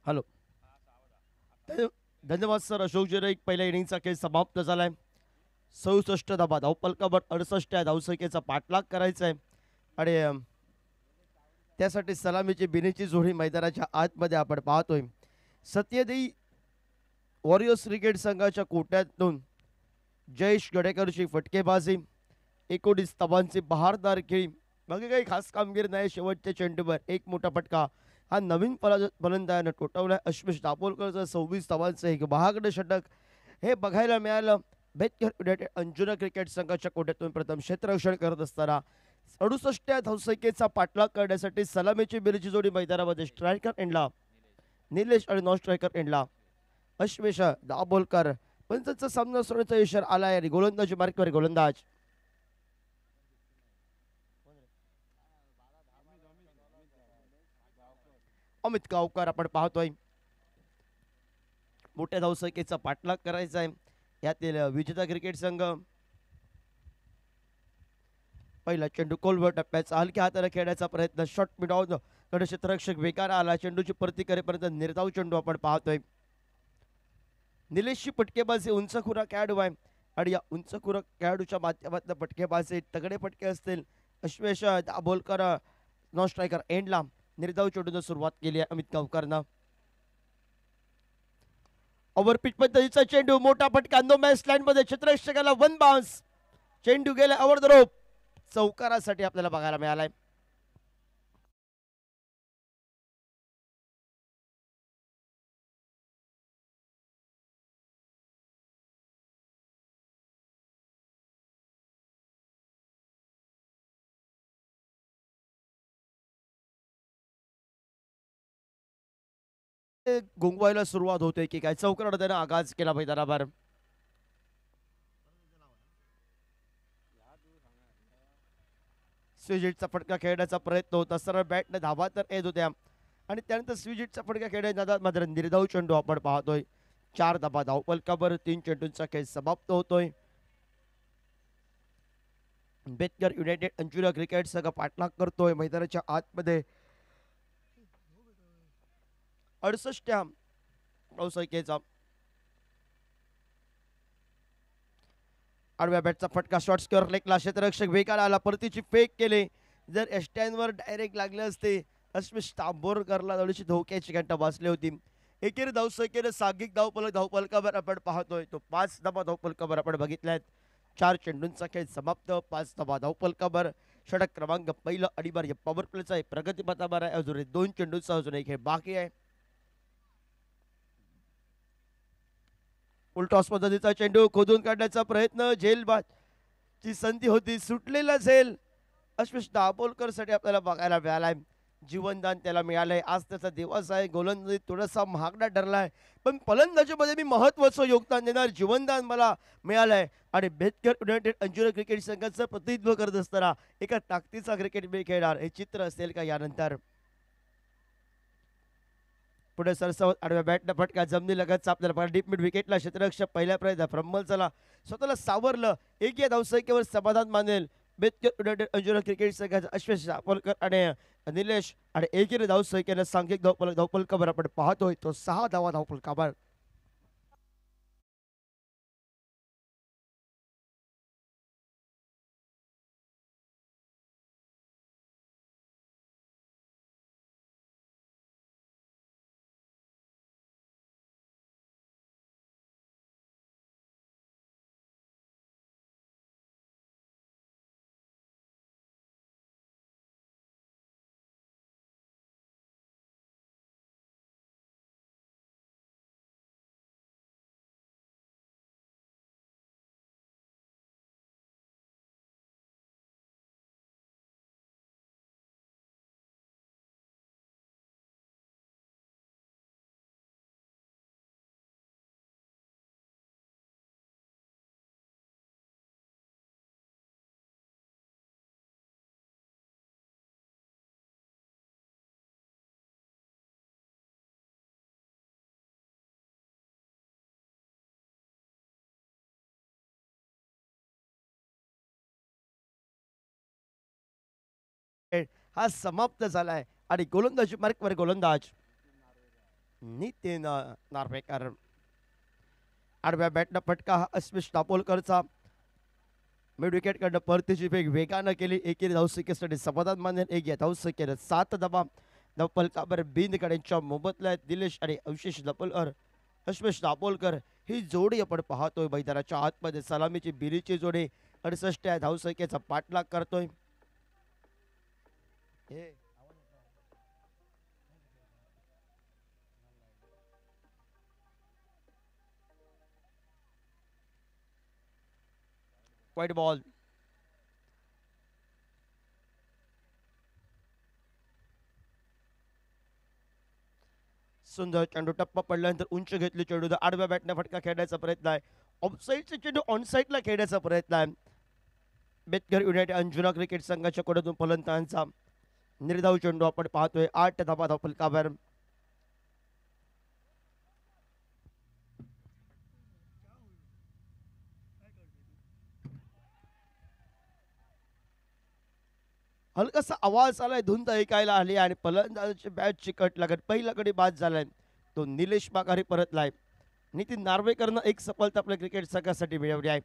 हॅलो. ध- धन्यवाद सर. अशोक जिरे. पहिल्या इनिंगचा खेळ समाप्त झालाय. 67 धाबा धावपलकावर 68 या धावसंख्येचा पाठलाग करायचा आहे आणि त्यासाठी सलामीची बिनीची जोडी मैदानाच्या आतमध्ये आपण पाहतोय. सत्यदेई वॉरियर्स क्रिकेट संघाच्या कोट्यातून जयेश गडेकरची फटकेबाजी, 19 धावांची बहारदार खेळी, बाकी काही खास कामगिरी नाही. शेवटच्या चेंडूवर एक मोठा फटका हा नवीन फलंदाजानं ठोठावला. अश्विश दाभोलकरचं 26 धावांचं एक महागडं षटक हे बघायला मिळालं. बेतकर युनायटेड अंजुना क्रिकेट संघाच्या कोट्यातून प्रथम क्षेत्ररक्षण करत असताना 68 धावसंख्येचा पाठलाग करण्यासाठी सलामीची बिरीची जोडी मैदानामध्ये स्ट्रायकर एंडला निलेश आणि नॉन स्ट्रायकर एंडला अश्वेश दाभोलकर. पंचांचा सामना सोडण्याचा इशारा आलाय आणि गोलंदाजी मार्कवर गोलंदाज अमित गावकर आपण पाहतोय. मोठ्या धावसंख्येचा पाठलाग करायचा आहे यातील विजेता क्रिकेट संघ. पहिला चेंडू कोलवर टप्प्याचा हलक्या हाताने खेळण्याचा प्रयत्न, शॉट मिडॉन कडे क्षेत्ररक्षक बेकार आला. चेंडूची परती करेपर्यंत निर्धाव चेंडू आपण पाहतोय. निलेशची फटकेबाजी उंच खुरा खेळाडू आहे आणि या उंच खुरा खेळाडूच्या माध्यमातून फटकेबाजी तगडे फटके असतील. अश्वेश दाभोलकर नॉन स्ट्रायकर एंडला निर्धाव चेंडूनं सुरुवात केली आहे अमित गावकरनं. ओव्हरपिच पद्धतीचा चेंडू, मोठा फटका नो मॅच लाईन मध्ये, क्षेत्ररक्षकाला वन बाउन्स. चेंडू गेला ओव्हर द रोप, चौकारासाठी आपल्याला बघायला मिळालाय. गुंगवायला सुरुवात होते की काय, चौकार त्यानं आगाज केला मैदानावर. स्विजिटचा फटका खेळण्याचा प्रयत्न होता, सरळ बॅटने धावा तर येत होत्या आणि त्यानंतर स्विजिटचा फटका खेळण्याच्या मात्र निर्धाव चेंडू आपण पाहतोय. 4 धाबा धावपलकावर 3 चेंडूंचा खेळ समाप्त होतोय. बेतकर युनायटेड अंजुना क्रिकेट संघ पाठलाग करतोय मैदानाच्या आतमध्ये. 68 धावसंख्येचा आडव्या बॅटचा फटका, शॉर्ट स्क्वेअर लेगला क्षेत्ररक्षक बेकार आला. परतीची फेक केले, जर एस्टॅनवर डायरेक्ट लागले असते अश्विश तांबोरकरला थोडीशी धोक्याची घंटा वाचली होती. एकेरी धावसंख्येने सागिक धावपलकावर आपण पाहतोय तो 5 धाबा धावपलकावर आपण बघितल्यात. 4 चेंडूंचा खेळ समाप्त, 5 धाबा धावपलकावर. षटक क्रमांक पहिलं अडीबार या पॉवर प्लेचा आहे, प्रगतीपथावर आहे. अजून 2 चेंडूंचा अजून एक खेळ बाकी आहे. उलटॉस पद्धतीचा चेंडू खोदून काढण्याचा प्रयत्न, झेल ची संधी होती, सुटलेला झेल अश्विश दाभोलकर साठी आपल्याला बघायला मिळालाय. जीवनदान त्याला मिळालंय. आज त्याचा दिवस आहे. गोलंदाजी थोडासा महागडा ठरलाय, पण फलंदाजीमध्ये मी महत्वाचं योगदान देणार जीवनदान मला मिळालंय. आणि बेतकर युनायटेड अंजुना क्रिकेट संघाचं प्रतिनिधित्व करत असताना एका ताकदीचा क्रिकेट मी खेळणार, हे चित्र असेल का यानंतर. पुढे सरसावत आडव्या बॅटनं फटका, जमनी लगतचा आपल्याला डीप मिड विकेटला. क्षेत्ररक्षक पहिल्या प्रयत्न फ्रम्मल चला स्वतःला सावरलं. एक या धावसंख्येवर समाधान मानेल बेतकर युनायटेड अंजुना क्रिकेट संघाचा अश्वेश दाभोलकर आणि निलेश. आणि एकेरी धावसंख्येनं सांघिक धावपलकावर आपण पाहतोय तो 6 धावा धावपलकावर. हा समाप्त झालाय आणि गोलंदाजी मार्कवर गोलंदाज नितीन नार्वेकर. आडव्या बॅटनं फटका हा अस्मिश दापोलकरचा. मिड विकेट कडनं परतीची फेक वेगानं केली. एकेरी धावसंख्येसाठी समाधान मानेल. एक या धावसंख्येनं 7 धावा. धावफलकावर बिनकड्यांच्या मोबदल्यात दिलेश आणि अवशेष दापोलकर, अस्मिश दापोलकर ही जोडी आपण पाहतोय. मैदानाच्या आतमध्ये सलामीची बिरीची जोडी 68 या धावसंख्येचा पाठलाग करतोय. White ball. सुंदर चेंडू टप्पा पडल्यानंतर उंच घेतली चेंडू. आडव्या बॅटने फटका खेळण्याचा प्रयत्न आहे. ऑफसाईडचा चेंडू ऑनसाईडला खेळण्याचा प्रयत्न आहे. बेतकर युनायटेड अंजुना क्रिकेट संघाच्या कडून फलंदाजांचा निर्धाव चेंडू आपण पाहतोय. 8 धावा धावफलकावर. हलकासा आवाज आलाय, धुंद ऐकायला आली आणि फलंदाजाची बॅट चिकट लागत पहिला गडी बाद झालाय. तो निलेश माघारी परतलाय. नितीन नार्वेकरनं एक सफलता आपल्या क्रिकेट संघासाठी मिळवली आहे.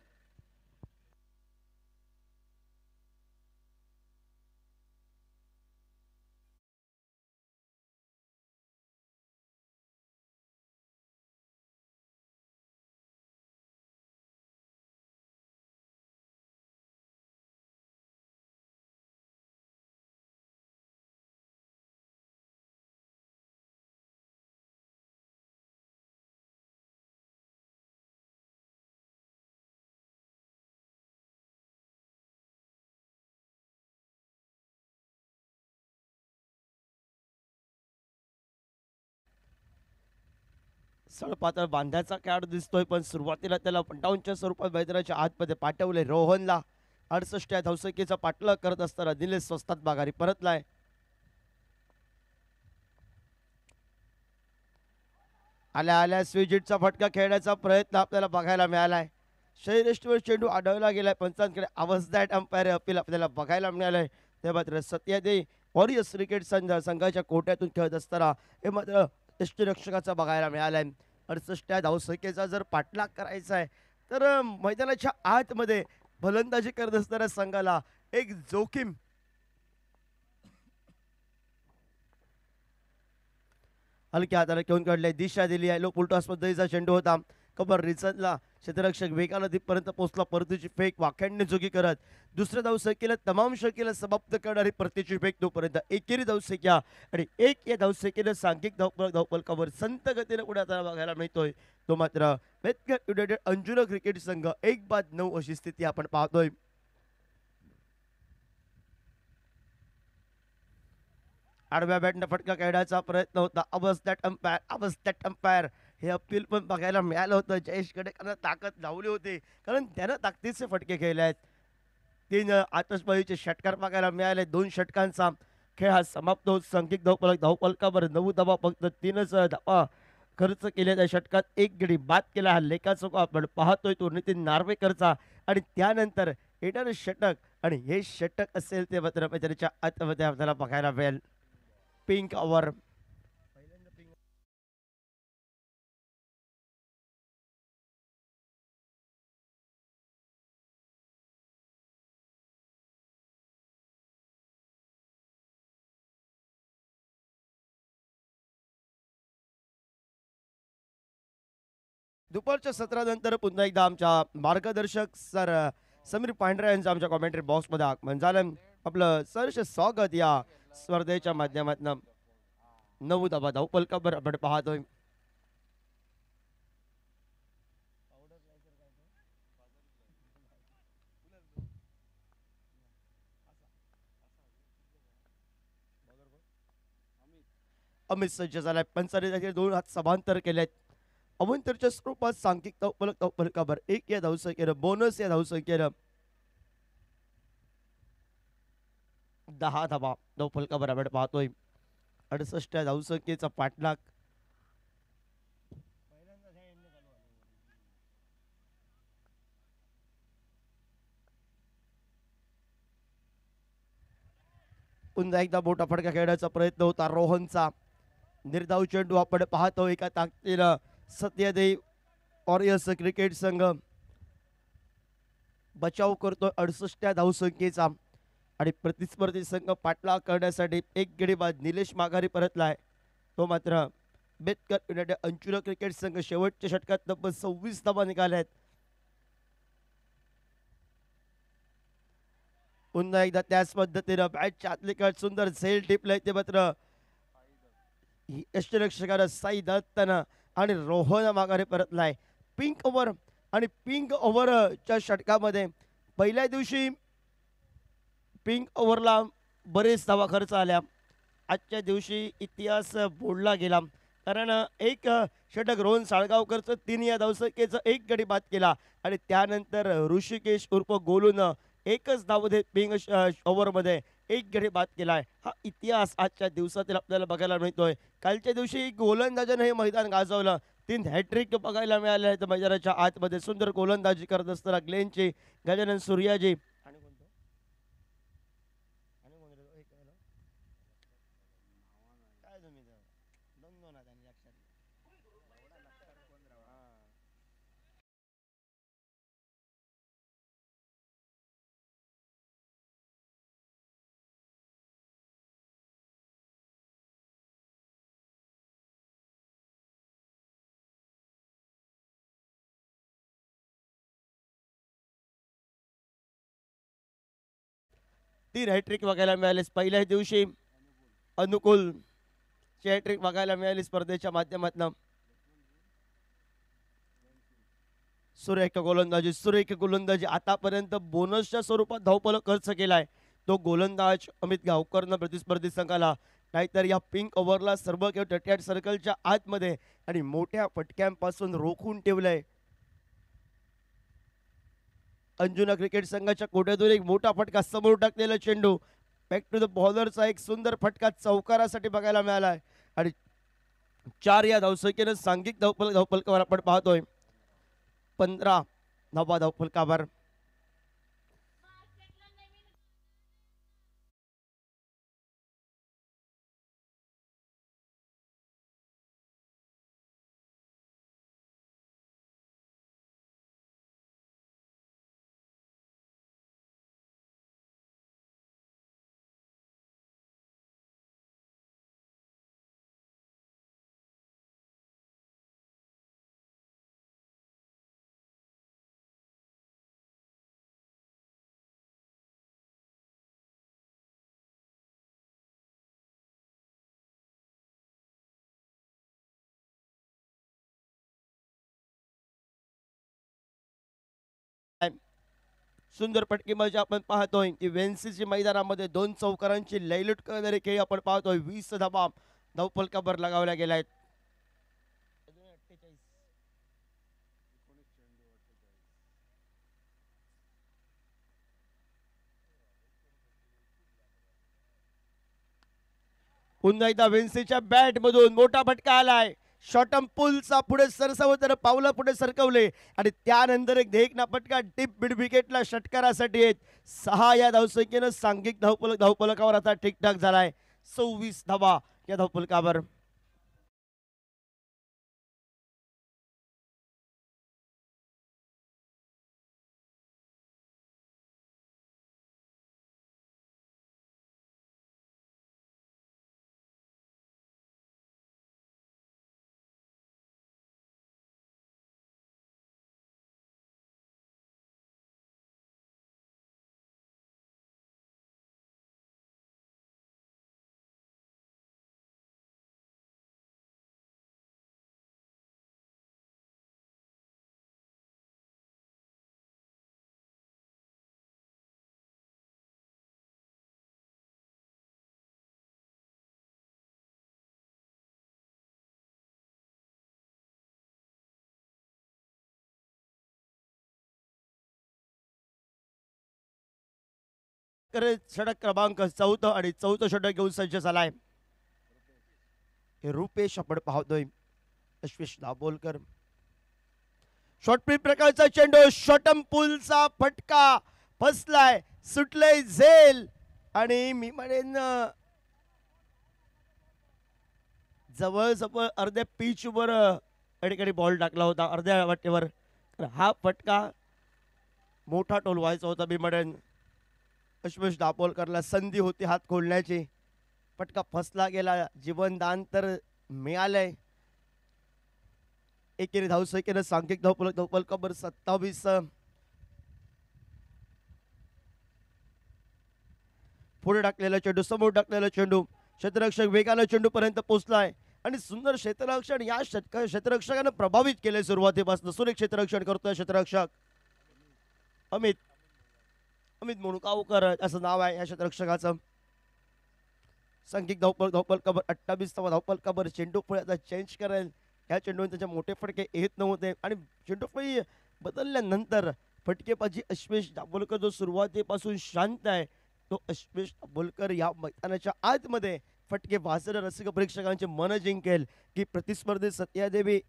सळपातळ बांध्याचा खेळाडू दिसतोय, पण सुरुवातीला त्याला डाऊनच्या स्वरूपात मैदानाच्या आतमध्ये पाठवले. रोहनला 68 या धावसंख्येचा पाठलाग करत असताना निलेश स्वस्तात माघारी परतलाय. आल्या आल्या स्विजिटचा फटका खेळण्याचा प्रयत्न आपल्याला बघायला मिळालाय. शैरेष्ठवर चेंडू आढळला गेलाय. पंचांकडे आवाज दॅट अंपायर अपील आपल्याला बघायला मिळालंय. ते मात्र सत्यादे वॉरियर्स क्रिकेट संघाच्या कोट्यातून खेळत असताना हे मात्र यष्टीरक्षकाचा बघायला मिळालाय. 68 या धावसंख्येचा जर पाठलाग करायचा आहे तर मैदानाच्या आतमध्ये फलंदाजी करत असणाऱ्या संघाला एक जोखीम हलक्या हाताने घेऊन काढले. दिशा दिली आहे. लो पुलटॉस पद्धतीचा चेंडू होता. कबर रिचनला क्षेत्ररक्षक वेगाला तिथपर्यंत पोहोचला. परतीची फेक वाख्याने चुकी करत दुसऱ्या धावसंख्येला तमाम शक्यला समाप्त करणारी परतीची फेक. तोपर्यंत एकेरी धावसंख्या आणि 1 या धावसंख्येनं सांघिक धावफलकावर संत गतीने पुढे आता बघायला मिळतोय. तो मात्र बेतकर युनायटेड अंजुना क्रिकेट संघ 1-9 अशी स्थिती आपण पाहतोय. आडव्या बॅटने फटका खेळण्याचा प्रयत्न होता. अवस्थॅट अंपायर हे अपील पण बघायला मिळालं होतं. जयेश गडेकरनं ताकद लावली होती, कारण त्यानं ताकदीचे फटके खेळले आहेत. 3 आतषबाजीचे षटकार बघायला मिळाले. 2 षटकांचा खेळ हा समाप्त होत सांघिक धावफलकावर 9 धावा, फक्त 3च धावा खर्च केल्या. त्या षटकात 1 गडी बाद केला. हा लेखाचा आपण पाहतोय तो नितीन नार्वेकरचा. आणि त्यानंतर येणारं षटक आणि हे षटक असेल ते मात्र त्याच्या आतमध्ये आपल्याला बघायला मिळेल. Pink over. दुपारच्या सत्रानंतर पुन्हा एकदा आमच्या मार्गदर्शक सर समीर पांढरे यांचं आमच्या कॉमेंट्री बॉक्समध्ये आगमन झालं. आपलं सहर्ष स्वागत या स्पर्धेच्या माध्यमातून. 9 धावा धावफलकावर आपण पाहतोय. अमित सज्ज झालाय. पंचाने 2 हात समांतर केलेत. अवंतरच्या स्वरूपात सांघिक धावफलकावर 1 या धावसंख्येनं बोनस या धावसंख्येनं 10 धावा धावफलकावर आपण पाहतोय. 68 या धावसंख्येचा पाठलाग. पुन्हा एकदा मोठा फटका खेळण्याचा प्रयत्न होता रोहनचा. निर्धाव चेंडू आपण पाहतो एका ताकदीनं सत्यदेव वॉरियर्स क्रिकेट संघ बचाव करतो 68 धावसंख्येचा आणि प्रतिस्पर्धी संघ पाठलाग करण्यासाठी एक गडी बाद निलेश माघारी परतलाय तो मात्र बेतकर युनायटेड अंचुला क्रिकेट संघ शेवटच्या षटकात तब्बल 26 धावा निघाल्यात. पुन्हा एकदा त्याच पद्धतीनं बॅटच्या आतले कट सुंदर झेल टिपलंय ते मात्र यष्टिरक्षकानं साई दत्तनं आणि रोहन माघारी परतलाय. पिंक ओव्हर आणि पिंक ओव्हरच्या षटकामध्ये पहिल्या दिवशी पिंक ओव्हरला बरेच धावा खर्च आल्या. आजच्या दिवशी इतिहास बोलला गेला कारण एक षटक रोहन साळगावकरचं 3 या धावसंख्येचं एक गडी बाद केला आणि त्यानंतर ऋषिकेश उर्फ गोलूनं एकच धावमध्ये पिंक ओव्हरमध्ये एक गडी बाद केलाय. हा इतिहास आजच्या दिवसातील आपल्याला बघायला मिळतोय. कालच्या दिवशी गोलंदाजानं हे मैदान गाजवलं. 3 हॅट्रिक बघायला मिळाले आहेत मैदानाच्या आतमध्ये. सुंदर गोलंदाजी करत असताना ग्लेनची गजानन सूर्याजी ती हॅट्रिक बघायला मिळाली. पहिल्याच दिवशी अनुकूल हॅट्रिक बघायला मिळाली स्पर्धेच्या माध्यमातून. सुरेख गोलंदाजी आतापर्यंत बोनसच्या स्वरूपात धावफलक खर्च केलाय तो गोलंदाज अमित गावकरनं प्रतिस्पर्धी संघाला. नाहीतर या पिंक ओव्हरला सर्व केवळ 38 सर्कलच्या आतमध्ये आणि मोठ्या फटक्यांपासून रोखून ठेवलंय. अंजुना क्रिकेट संघाच्या कोट्यातून एक मोठा फटका समोर टाकलेला चेंडू बॅक टू द बॉलरचा एक सुंदर फटका चौकारासाठी बघायला मिळालाय आणि 4 या धावसंख्येनं सांघिक धावफलकावर आपण पाहतोय. 15 धावा धावफलकावर. सुंदर फटके म्हणजे आपण पाहतोय की वेन्सीची मैदानामध्ये 2 चौकारांची लयलूट करणारे खेळ आपण पाहतोय. 20 धावा धावफलकावर लगावल्या गेल्या आहेत. पुन्हा एकदा वेन्सीच्या बॅट मधून मोठा फटका आलाय. शॉर्टम पुलचा पुढे सरसावत पावलं पुढे सरकवले आणि त्यानंतर एक देखना फटका डीप मिड विकेटला षटकारासाठी 6 या धावसंख्येनं सांघिक धावफलकावर आता ठीकठाक झालाय. 26 धावा या धावफलकावर. षटक क्रमांक 4 आणि 4 षटक घेऊन सज्ज झालाय. हे रुपेश आपण पाहतोय. अश्वेश दाभोलकर शॉर्टपिच प्रकारचा चेंडू शॉर्टम पुलचा फटका फसलाय. सुटलंय झेल आणि मी म्हणेन जवळजवळ अर्ध्या पिचवर अडीकडे बॉल टाकला होता अर्ध्या वाटेवर. तर हा फटका मोठा टोल व्हायचा होता. भीमडन अश्वेश दापोलकरला संधी होती हात खोलण्याची. फटका फसला गेला. जीवनदान तर मिळालंय. एकेरी धावसंख्येनं सांघिक धावफलक धावफलकावर 27. पुढे टाकलेला चेंडू, समोर टाकलेला चेंडू, क्षेत्ररक्षक वेगानं चेंडू पर्यंत पोहोचलाय आणि सुंदर क्षेत्ररक्षण या क्षेत्ररक्षकानं प्रभावित केले. सुरुवातीपासून सुरेख क्षेत्ररक्षण करतोय क्षेत्ररक्षक अमित मुणकावकर असं नाव आहे या क्षेत्ररक्षकाचं. सांघिक धावफलकावर 28 धावफलकावर चेंडू फळी आता चेंज करेल. या चेंडूने त्याचे मोठे फटके येत नव्हते आणि चेंडू फळी बदलल्यानंतर फटकेबाजी अश्वेश दाभोलकर जो सुरुवातीपासून शांत आहे तो अश्वेश दाभोलकर या मैदानाच्या आतमध्ये फटके वाजवणाऱ्या रसिक प्रेक्षकांचे मन जिंकेल की प्रतिस्पर्धी सत्यादेवी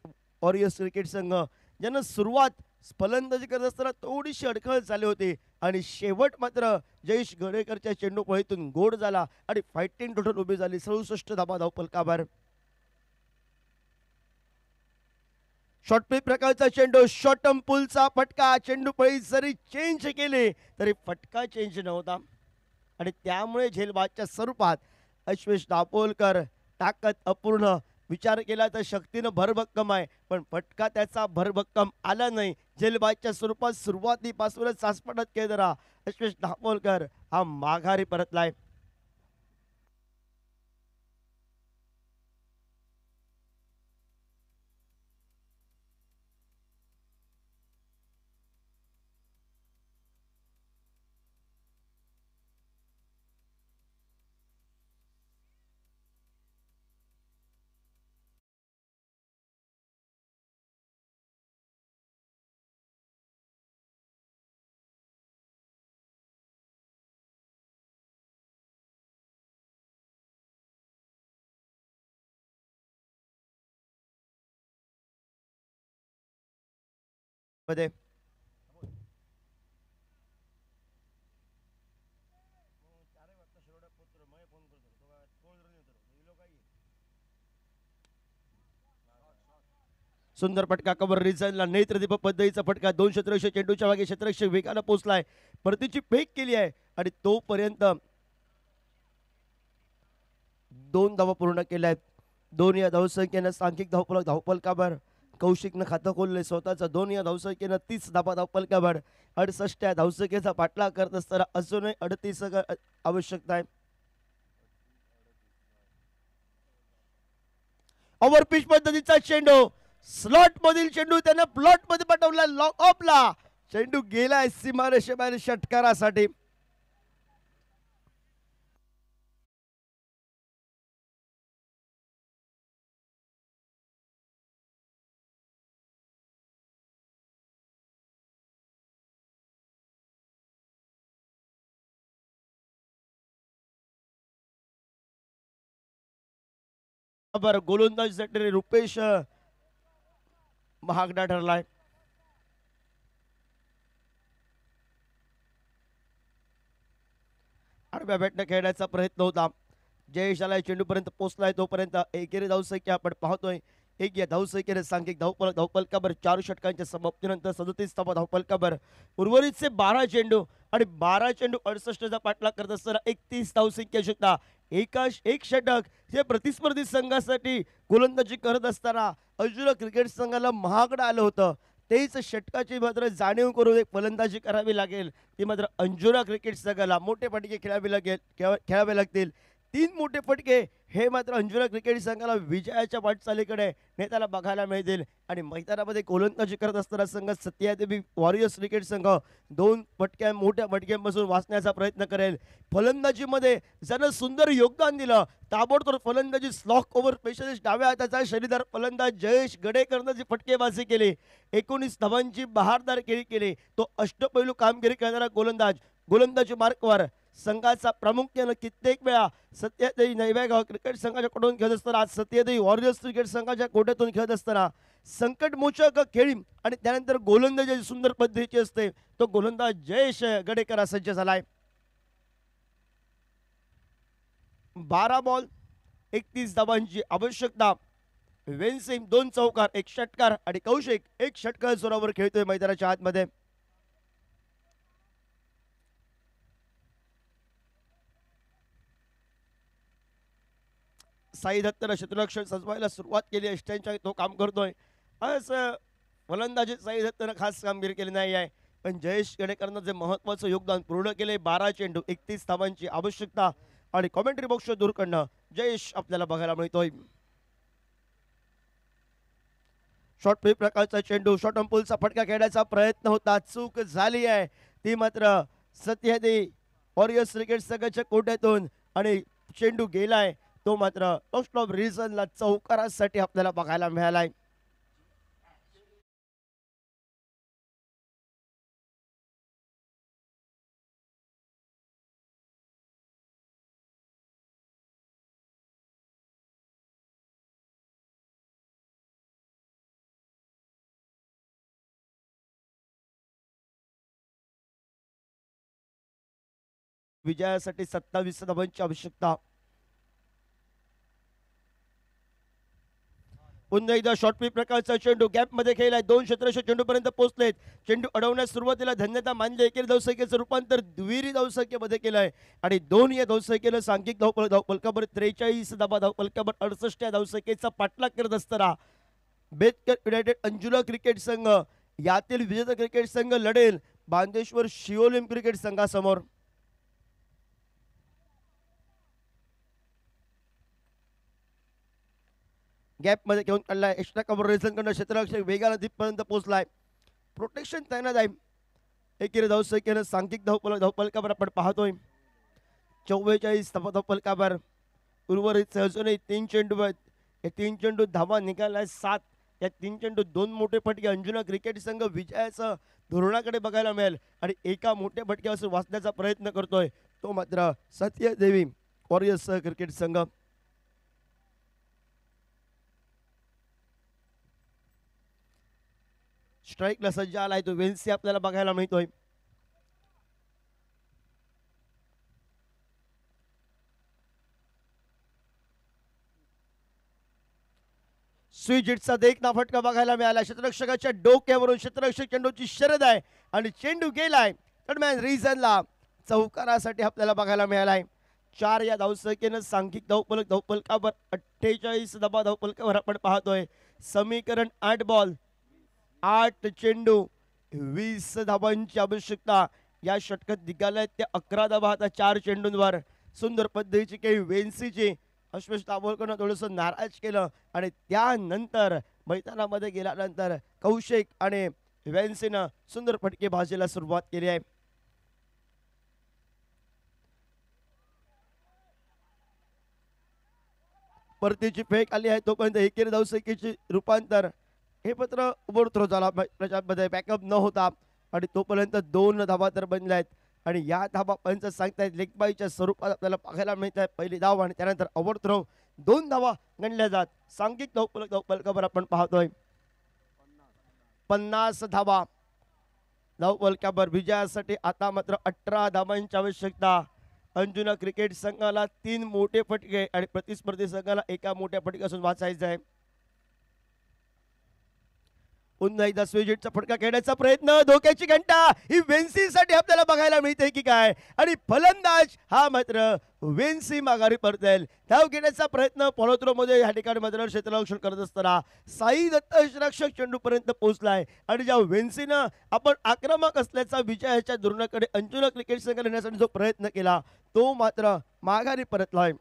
वॉरियर्स क्रिकेट संघ ज्यांना सुरुवात फलंदाजी करत असताना थोडीशी अडखळ झाली होती आणि शेवट मात्र जयेश गडेकरच्या चेंडू फळीतून गोड झाला आणि फायटिंग टोटल उभी झाली. 67 धाबा धावफलकावर. शॉर्टपिच प्रकारचा चेंडू, शॉर्टम पुलचा फटका. चेंडू फळी जरी चेंज केली तरी फटका चेंज नव्हता आणि त्यामुळे झेलबादच्या स्वरूपात अश्वेश दापोलकर ताकद अपूर्ण. विचार केला तर शक्तीनं भरभक्कम आहे पण फटका त्याचा भरभक्कम आला नाही. झेलबादच्या स्वरूपात सुरुवातीपासूनच सासपटात केलेला अश्वेश दापोलकर हा माघारी परतलाय. मध्ये सुंदर फटका कव्हर रिझनला. नेत्रदीपक पद्धतीचा फटका. 2 क्षेत्ररक्षक चेंडूच्या मागे क्षेत्ररक्षक वेगानं पोहोचलाय. परतीची फेक केली आहे आणि तोपर्यंत 2 धावा पूर्ण केल्या आहेत. 2 या धावसंख्येनं सांघिक धावफलकावर कौशिकनं खातं खोललंय स्वतःचं. 2 या धावसंख्येनं 30 धाबा धावफलकावर. 68 या धावसंख्येचा पाठलाग करत असताना अजूनही 38 आवश्यकता आहे. ओव्हरपिच पद्धतीचा चेंडू, स्लॉट मधील चेंडू त्याने प्लॉट मध्ये पाठवला. लॉक ऑफला चेंडू गेलाय सीमारेषेबाहेर षटकारासाठी. बरं गोलंदाज रुपेश महागडा ठरलाय. आडव्या बॅटने खेळण्याचा प्रयत्न होता. जयेशाला चेंडूपर्यंत पोहोचलाय तोपर्यंत एकेरी धावसंख्या आपण पाहतोय. 1 या धावसंख्येने सांघिक धावफलकावर 4 षटकांच्या समाप्तीनंतर 37 धावफलकावर उर्वरितचे 12 चेंडू आणि 12 चेंडू 68चा पाठलाग करत असताना 31 धावसंख्या आवश्यकता. एक षटक हे प्रतिस्पर्धी संघासाठी गोलंदाजी करत असताना अंजुना क्रिकेट संघाला महागडं आलं होतं. तेच षटकाची मात्र जाणीव करून एक फलंदाजी करावी लागेल. ती मात्र अंजुना क्रिकेट संघाला मोठे फटके खेळावे लागतील. 3 मोठे फटके हे मात्र अंजुना क्रिकेट संघाला विजयाच्या वाटचालीकडे नेत्याला बघायला मिळतील आणि मैदानामध्ये गोलंदाजी करत असताना संघ सत्यादेवी वॉरियर्स क्रिकेट संघ 2 मोठ्या फटक्यांपासून वाचण्याचा प्रयत्न करेल. फलंदाजीमध्ये ज्यानं सुंदर योगदान दिलं ताबडतोब फलंदाजी स्लॉक ओव्हर स्पेशलिस्ट डाव्या हाताचा शरीरदार फलंदाज जयेश गडेकरनं जी फटकेबाजी केली 19 धावांची बहारदार खेळी केली. तो अष्टपैलू कामगिरी करणारा गोलंदाजी मार्कवर संघाचा प्रामुख्यानं कित्येक वेळा सत्यादेवी नैवेगाव क्रिकेट संघाच्याकडून खेळत असताना आज सत्यादेवी वॉरियर्स क्रिकेट संघाच्या कोट्यातून खेळत असताना संकटमोचक खेळी आणि त्यानंतर गोलंदाजी सुंदर पद्धतीची असते. तो गोलंदाज जयेश गडेकर सज्ज झालाय. 12 बॉल 31 धावांची आवश्यकता. वेनसिंग 2 चौकार 1 षटकार आणि कौशिक 1 षटकार जोरावर खेळतोय मैदानाच्या आतमध्ये. साई दत्तनं क्षेत्ररक्षण सजवायला सुरुवात केली. अष्टांच्या तो काम करतोय. आज फलंदाजीत साई दत्तनं खास कामगिरी केली नाही आहे, पण जयेश गणेकरनं जे महत्त्वाचं योगदान पूर्ण केले. 12 चेंडू 31 धावांची आवश्यकता आणि कॉमेंट्री बॉक्सच्या दूरकडनं जयेश आपल्याला बघायला मिळतोय. शॉर्ट फ्लिप प्रकारचा चेंडू शॉर्ट अंपुलचा फटका खेळण्याचा प्रयत्न होता, चूक झाली आहे ती मात्र सत्यादी वॉरियर्स क्रिकेट संघाच्या कोट्यातून आणि चेंडू गेलाय तो मात्र आउट ऑफ रिझनला चौकारासाठी आपल्याला बघायला मिळालाय. विजयासाठी 27 धावांची आवश्यकता. पुन्हा एकदा शॉर्ट फ्लिप प्रकारचा चेंडू गॅप मध्ये खेळलाय. 2 क्षेत्ररक्षक चेंडू पर्यंत पोहोचलेत. चेंडू अडवण्यास सुरुवातीला धन्यता मानली. एकेरी धावसंख्येचं रूपांतर दुहेरी धावसंख्येमध्ये केलंय आणि 2 या धावसंख्येनं सांघिक धावपलकावर 43 धावा धावपलकावर 68 या धावसंख्येचा पाठलाग करत असताना बेतकर युनायटेड अंजुला क्रिकेट संघ यातील विजेता क्रिकेट संघ लढेल बांदेश्वर शिओलिम क्रिकेट संघासमोर. गॅप मध्ये घेऊन काढलाय. एक्स्ट्रा कव्हर रेझन करणं क्षेत्ररक्षक वेगानं दीपपर्यंत पोहोचलाय. प्रोटेक्शन तैनात आहे. एकेरी धावसंख्येनं सांघिक धावपलकावर आपण पाहतोय 44 धावपलकावर. उर्वरित अजूनही 3 चेंडू आहेत. या 3 चेंडू धावा निघालाय 7. या 3 चेंडू 2 मोठे फटके. अंजुना क्रिकेट संघ विजयाचं धोरणाकडे बघायला मिळेल आणि एका मोठ्या फटक्यापासून वाचण्याचा प्रयत्न करतोय तो मात्र सत्यदेवी वॉरियर्स क्रिकेट संघ. स्ट्राईकला सज्ज आलाय तो वेन्सी आपल्याला बघायला मिळतोय. स्वीजिटचा देखना फटका बघायला मिळाला. क्षेत्ररक्षकाच्या डोक्यावरून क्षेत्ररक्षक चेंडूची शर्यत आहे आणि चेंडू गेलाय दरम्यान रिझनला चौकारासाठी आपल्याला बघायला मिळालाय. 4 या धावसंख्येनं सांघिक धावपलकावर 48 धावा धावपलकावर आपण पाहतोय. समीकरण 8 बॉल 8 चेंडू 20 धावांची आवश्यकता. या षटकात निघाल्यात त्या 11 धावा आता 4 चेंडूंवर. सुंदर पद्धतीची काही वेन्सीची अश्वेश दाभोळकरनं थोडंसं नाराज केलं आणि त्यानंतर मैदानामध्ये गेल्यानंतर कौशिक आणि वेन्सीनं सुंदर फटके भाजीला सुरुवात केली आहे. परतीची फेक आली आहे तोपर्यंत एकेरी धावसंख्येचे रूपांतर हे पत्र ओव्हरथ्रो झाला त्याच्यामध्ये बॅकअप न होता आणि तोपर्यंत 2 धावा तर बनल्या आहेत आणि या धावा पंच सांगतायत लेग बायच्या स्वरूपात आपल्याला बघायला मिळत आहे. पहिली धाव आणि त्यानंतर ओव्हरथ्रो 2 धावा गणल्या जात. सांघिक धावपलकावर आपण पाहतोय 50 धावा धावपलकावर. विजयासाठी आता मात्र 18 धावांची आवश्यकता. अंजुना क्रिकेट संघाला 3 मोठे फटके आणि प्रतिस्पर्धी संघाला एका मोठ्या फटक्यापासून वाचायचं आहे. पुन्हा एकदा स्वीजिटचा फटका खेळण्याचा प्रयत्न. धोक्याची घंटा ही वेन्सीसाठी आपल्याला बघायला मिळते की काय आणि फलंदाज हा मात्र वेन्सी माघारी परतेल. धाव घेण्याचा प्रयत्न फॉलोथ्रो मध्ये या ठिकाणी मात्र क्षेत्ररक्षण करत असताना साई दत्त रक्षक चेंडूपर्यंत पोहोचलाय आणि ज्या वेन्सीनं आपण आक्रमक असल्याचा विजयाच्या धोरणाकडे अंजुना क्रिकेट संघ नेण्यासाठी जो प्रयत्न केला तो मात्र माघारी परतलाय.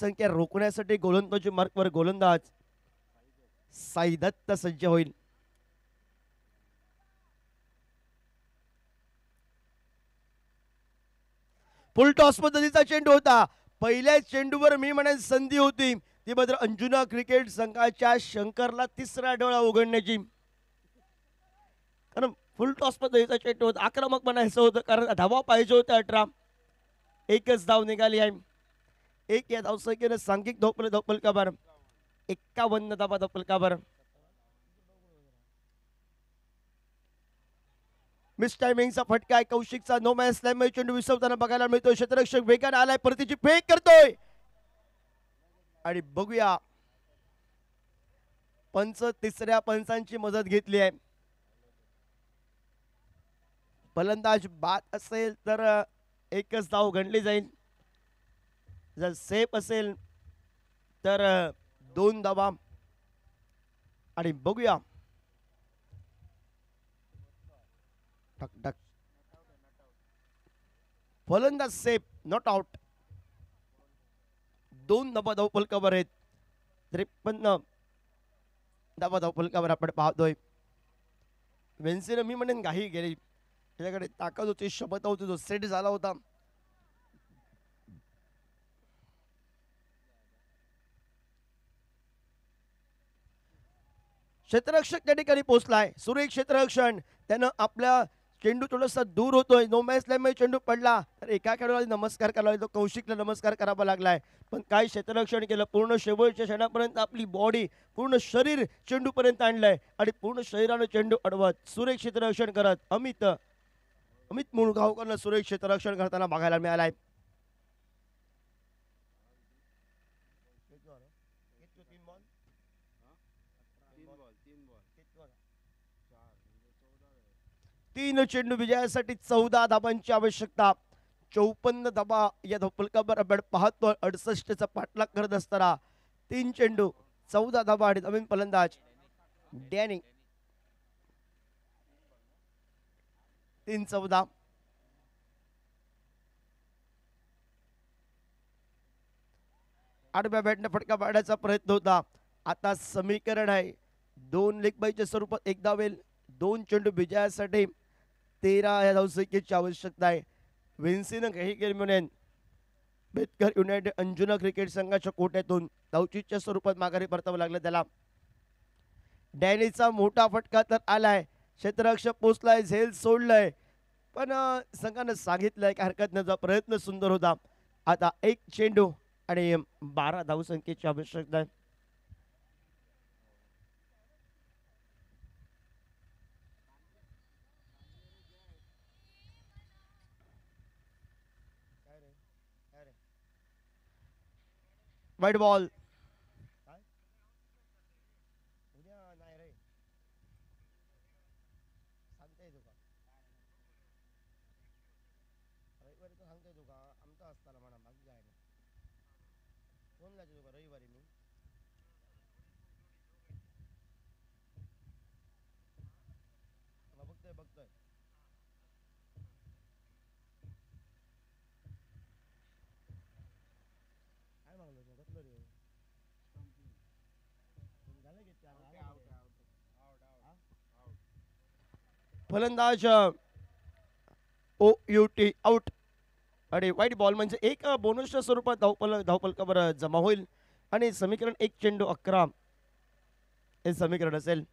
संख्या रोखण्यासाठी गोलंदाजी मार्कवर गोलंदाज साई दत्त सज्ज होईल. फुल टॉस पद्धतीचा चेंडू होता. पहिल्या चेंडूवर मी म्हणेन संधी होती ती मात्र अंजुना क्रिकेट संघाच्या शंकरला तिसरा डोळा उघडण्याची. कारण फुल टॉस पद्धतीचा चेंडू होता, आक्रमक बनायचं होतं कारण धावा पाहिजे होता 18. एकच धाव निघाली आहे. एक या धावसंख्येने सांघिक धावफलकावर 51 धावा धावफलकावर. मिस टायमिंगचा फटका आहे. कौशिकचा नो मॅच स्लॅम चेंडू विसवताना बघायला मिळतोय. क्षेत्ररक्षक वेगाने आलाय, परतीची फेक करतोय आणि बघूया पंच तिसऱ्या पंचांची मदत घेतली आहे. फलंदाज बाद असेल तर एकच धाव गणली जाईल, जर सेफ असेल तर 2 धावा. आणि बघूया टक टक फलंदाज सेफ, नॉट आउट. 2 धावा धावफलकावर आहेत. 53 धावा धावफलकावर आपण पाहतोय. वेन्सीने मी म्हणेन घाई गेली, त्याच्याकडे ताकद होती, क्षमता होती, जो सेट झाला होता. क्षेत्ररक्षक त्या ठिकाणी पोहोचलाय. सुरेख क्षेत्ररक्षण, त्यानं आपल्या चेंडू थोडासा दूर होतोय. नो मॅच स्लॅम चेंडू पडला तर एका खेळाडूला नमस्कार करावा लागतो, कौशिकला नमस्कार करावा लागलाय. पण काय क्षेत्ररक्षण केलं, पूर्ण शेवटच्या क्षणापर्यंत आपली बॉडी, पूर्ण शरीर चेंडू पर्यंत आणलंय आणि पूर्ण शरीरानं चेंडू अडवत सुरेख क्षेत्ररक्षण करत अमित मुळगावकरनं सुरेख क्षेत्ररक्षण करताना बघायला मिळालाय. तीन चेंडू विजयासाठी 14 धाबांची आवश्यकता. 54 धाबा या धावफलकावर आपण पाहतोय. 68चा पाठलाग करत असताना 3 चेंडू 14 धाबा आणि नवीन फलंदाज डॅनी 3-14. आडव्या बॅटने फटका पाडण्याचा प्रयत्न होता. आता समीकरण आहे 2 लेग बायच्या स्वरूपात 1 धावेल. 2 चेंडू विजयासाठी 13 या धावसंख्येची आवश्यकता आहे. विन्सीनं काही केले म्हणून बेतकर युनायटेड अंजुना क्रिकेट संघाच्या कोट्यातून धावचीच्या स्वरूपात माघारी परतावं लागलं त्याला. डॅनीचा मोठा फटका तर आलाय, क्षेत्ररक्षक पोचलाय, झेल सोडलंय, पण संघानं सांगितलंय की हरकत नाही, प्रयत्न सुंदर होता. आता 1 चेंडू आणि 12 धावसंख्येची आवश्यकता आहे. White ball. फलंदाज OUT आउट आणि वाईट बॉल म्हणजे 1 बोनसच्या स्वरूपात धावफलकावर जमा होईल आणि समीकरण 1 चेंडू 11 हे समीकरण असेल.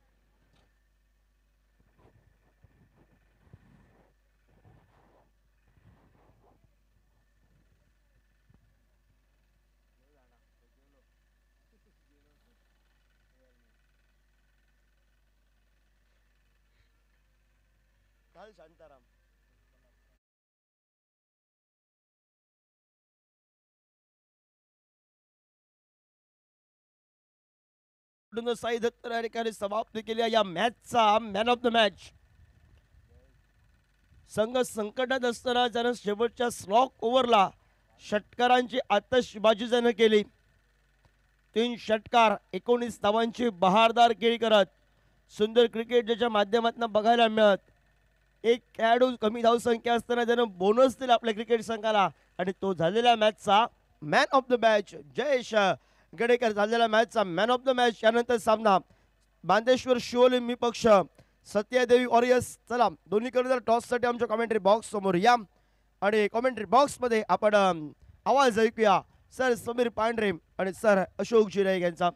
शांताराम साई दत्त या ठिकाणी समाप्त केल्या या मॅचचा मॅन ऑफ द मॅच. संघ संकटात असताना ज्यानं शेवटच्या स्लॉक ओव्हरला षटकारांची आतषबाजी ज्यानं केली, 3 षटकार 19 धावांची बहारदार केळी करत सुंदर क्रिकेट ज्याच्या माध्यमातून बघायला मिळत. एक खेळाडू कमी धावसंख्या असताना त्यानं बोनस दिला आपल्या क्रिकेट संघाला आणि तो झालेल्या मॅचचा man of the match Jayesh Gadekar झालेला मॅचचा मॅन ऑफ द मॅच. यानंतर सामना बांदेश्वर शिवोली पक्ष सत्यादेवी वॉरियर्स. चला दोन्हीकडे जर टॉससाठी आमच्या कॉमेंट्री बॉक्स समोर या आणि कॉमेंट्री बॉक्समध्ये आपण आवाज ऐकूया सर समीर पांढरे आणि सर अशोक जिराईक यांचा.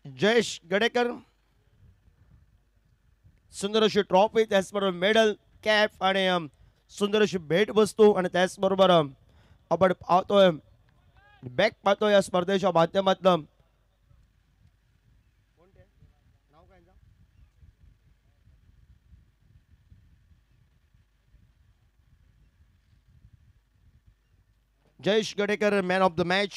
जयेश गडेकर सुंदर अशी ट्रॉफी त्याचबरोबर मेडल कॅप आणि सुंदर अशी भेट वस्तू आणि त्याचबरोबर आपण पाहतोय बॅक पाहतोय या स्पर्धेच्या माध्यमातून. Jayesh Gadekar man of the match.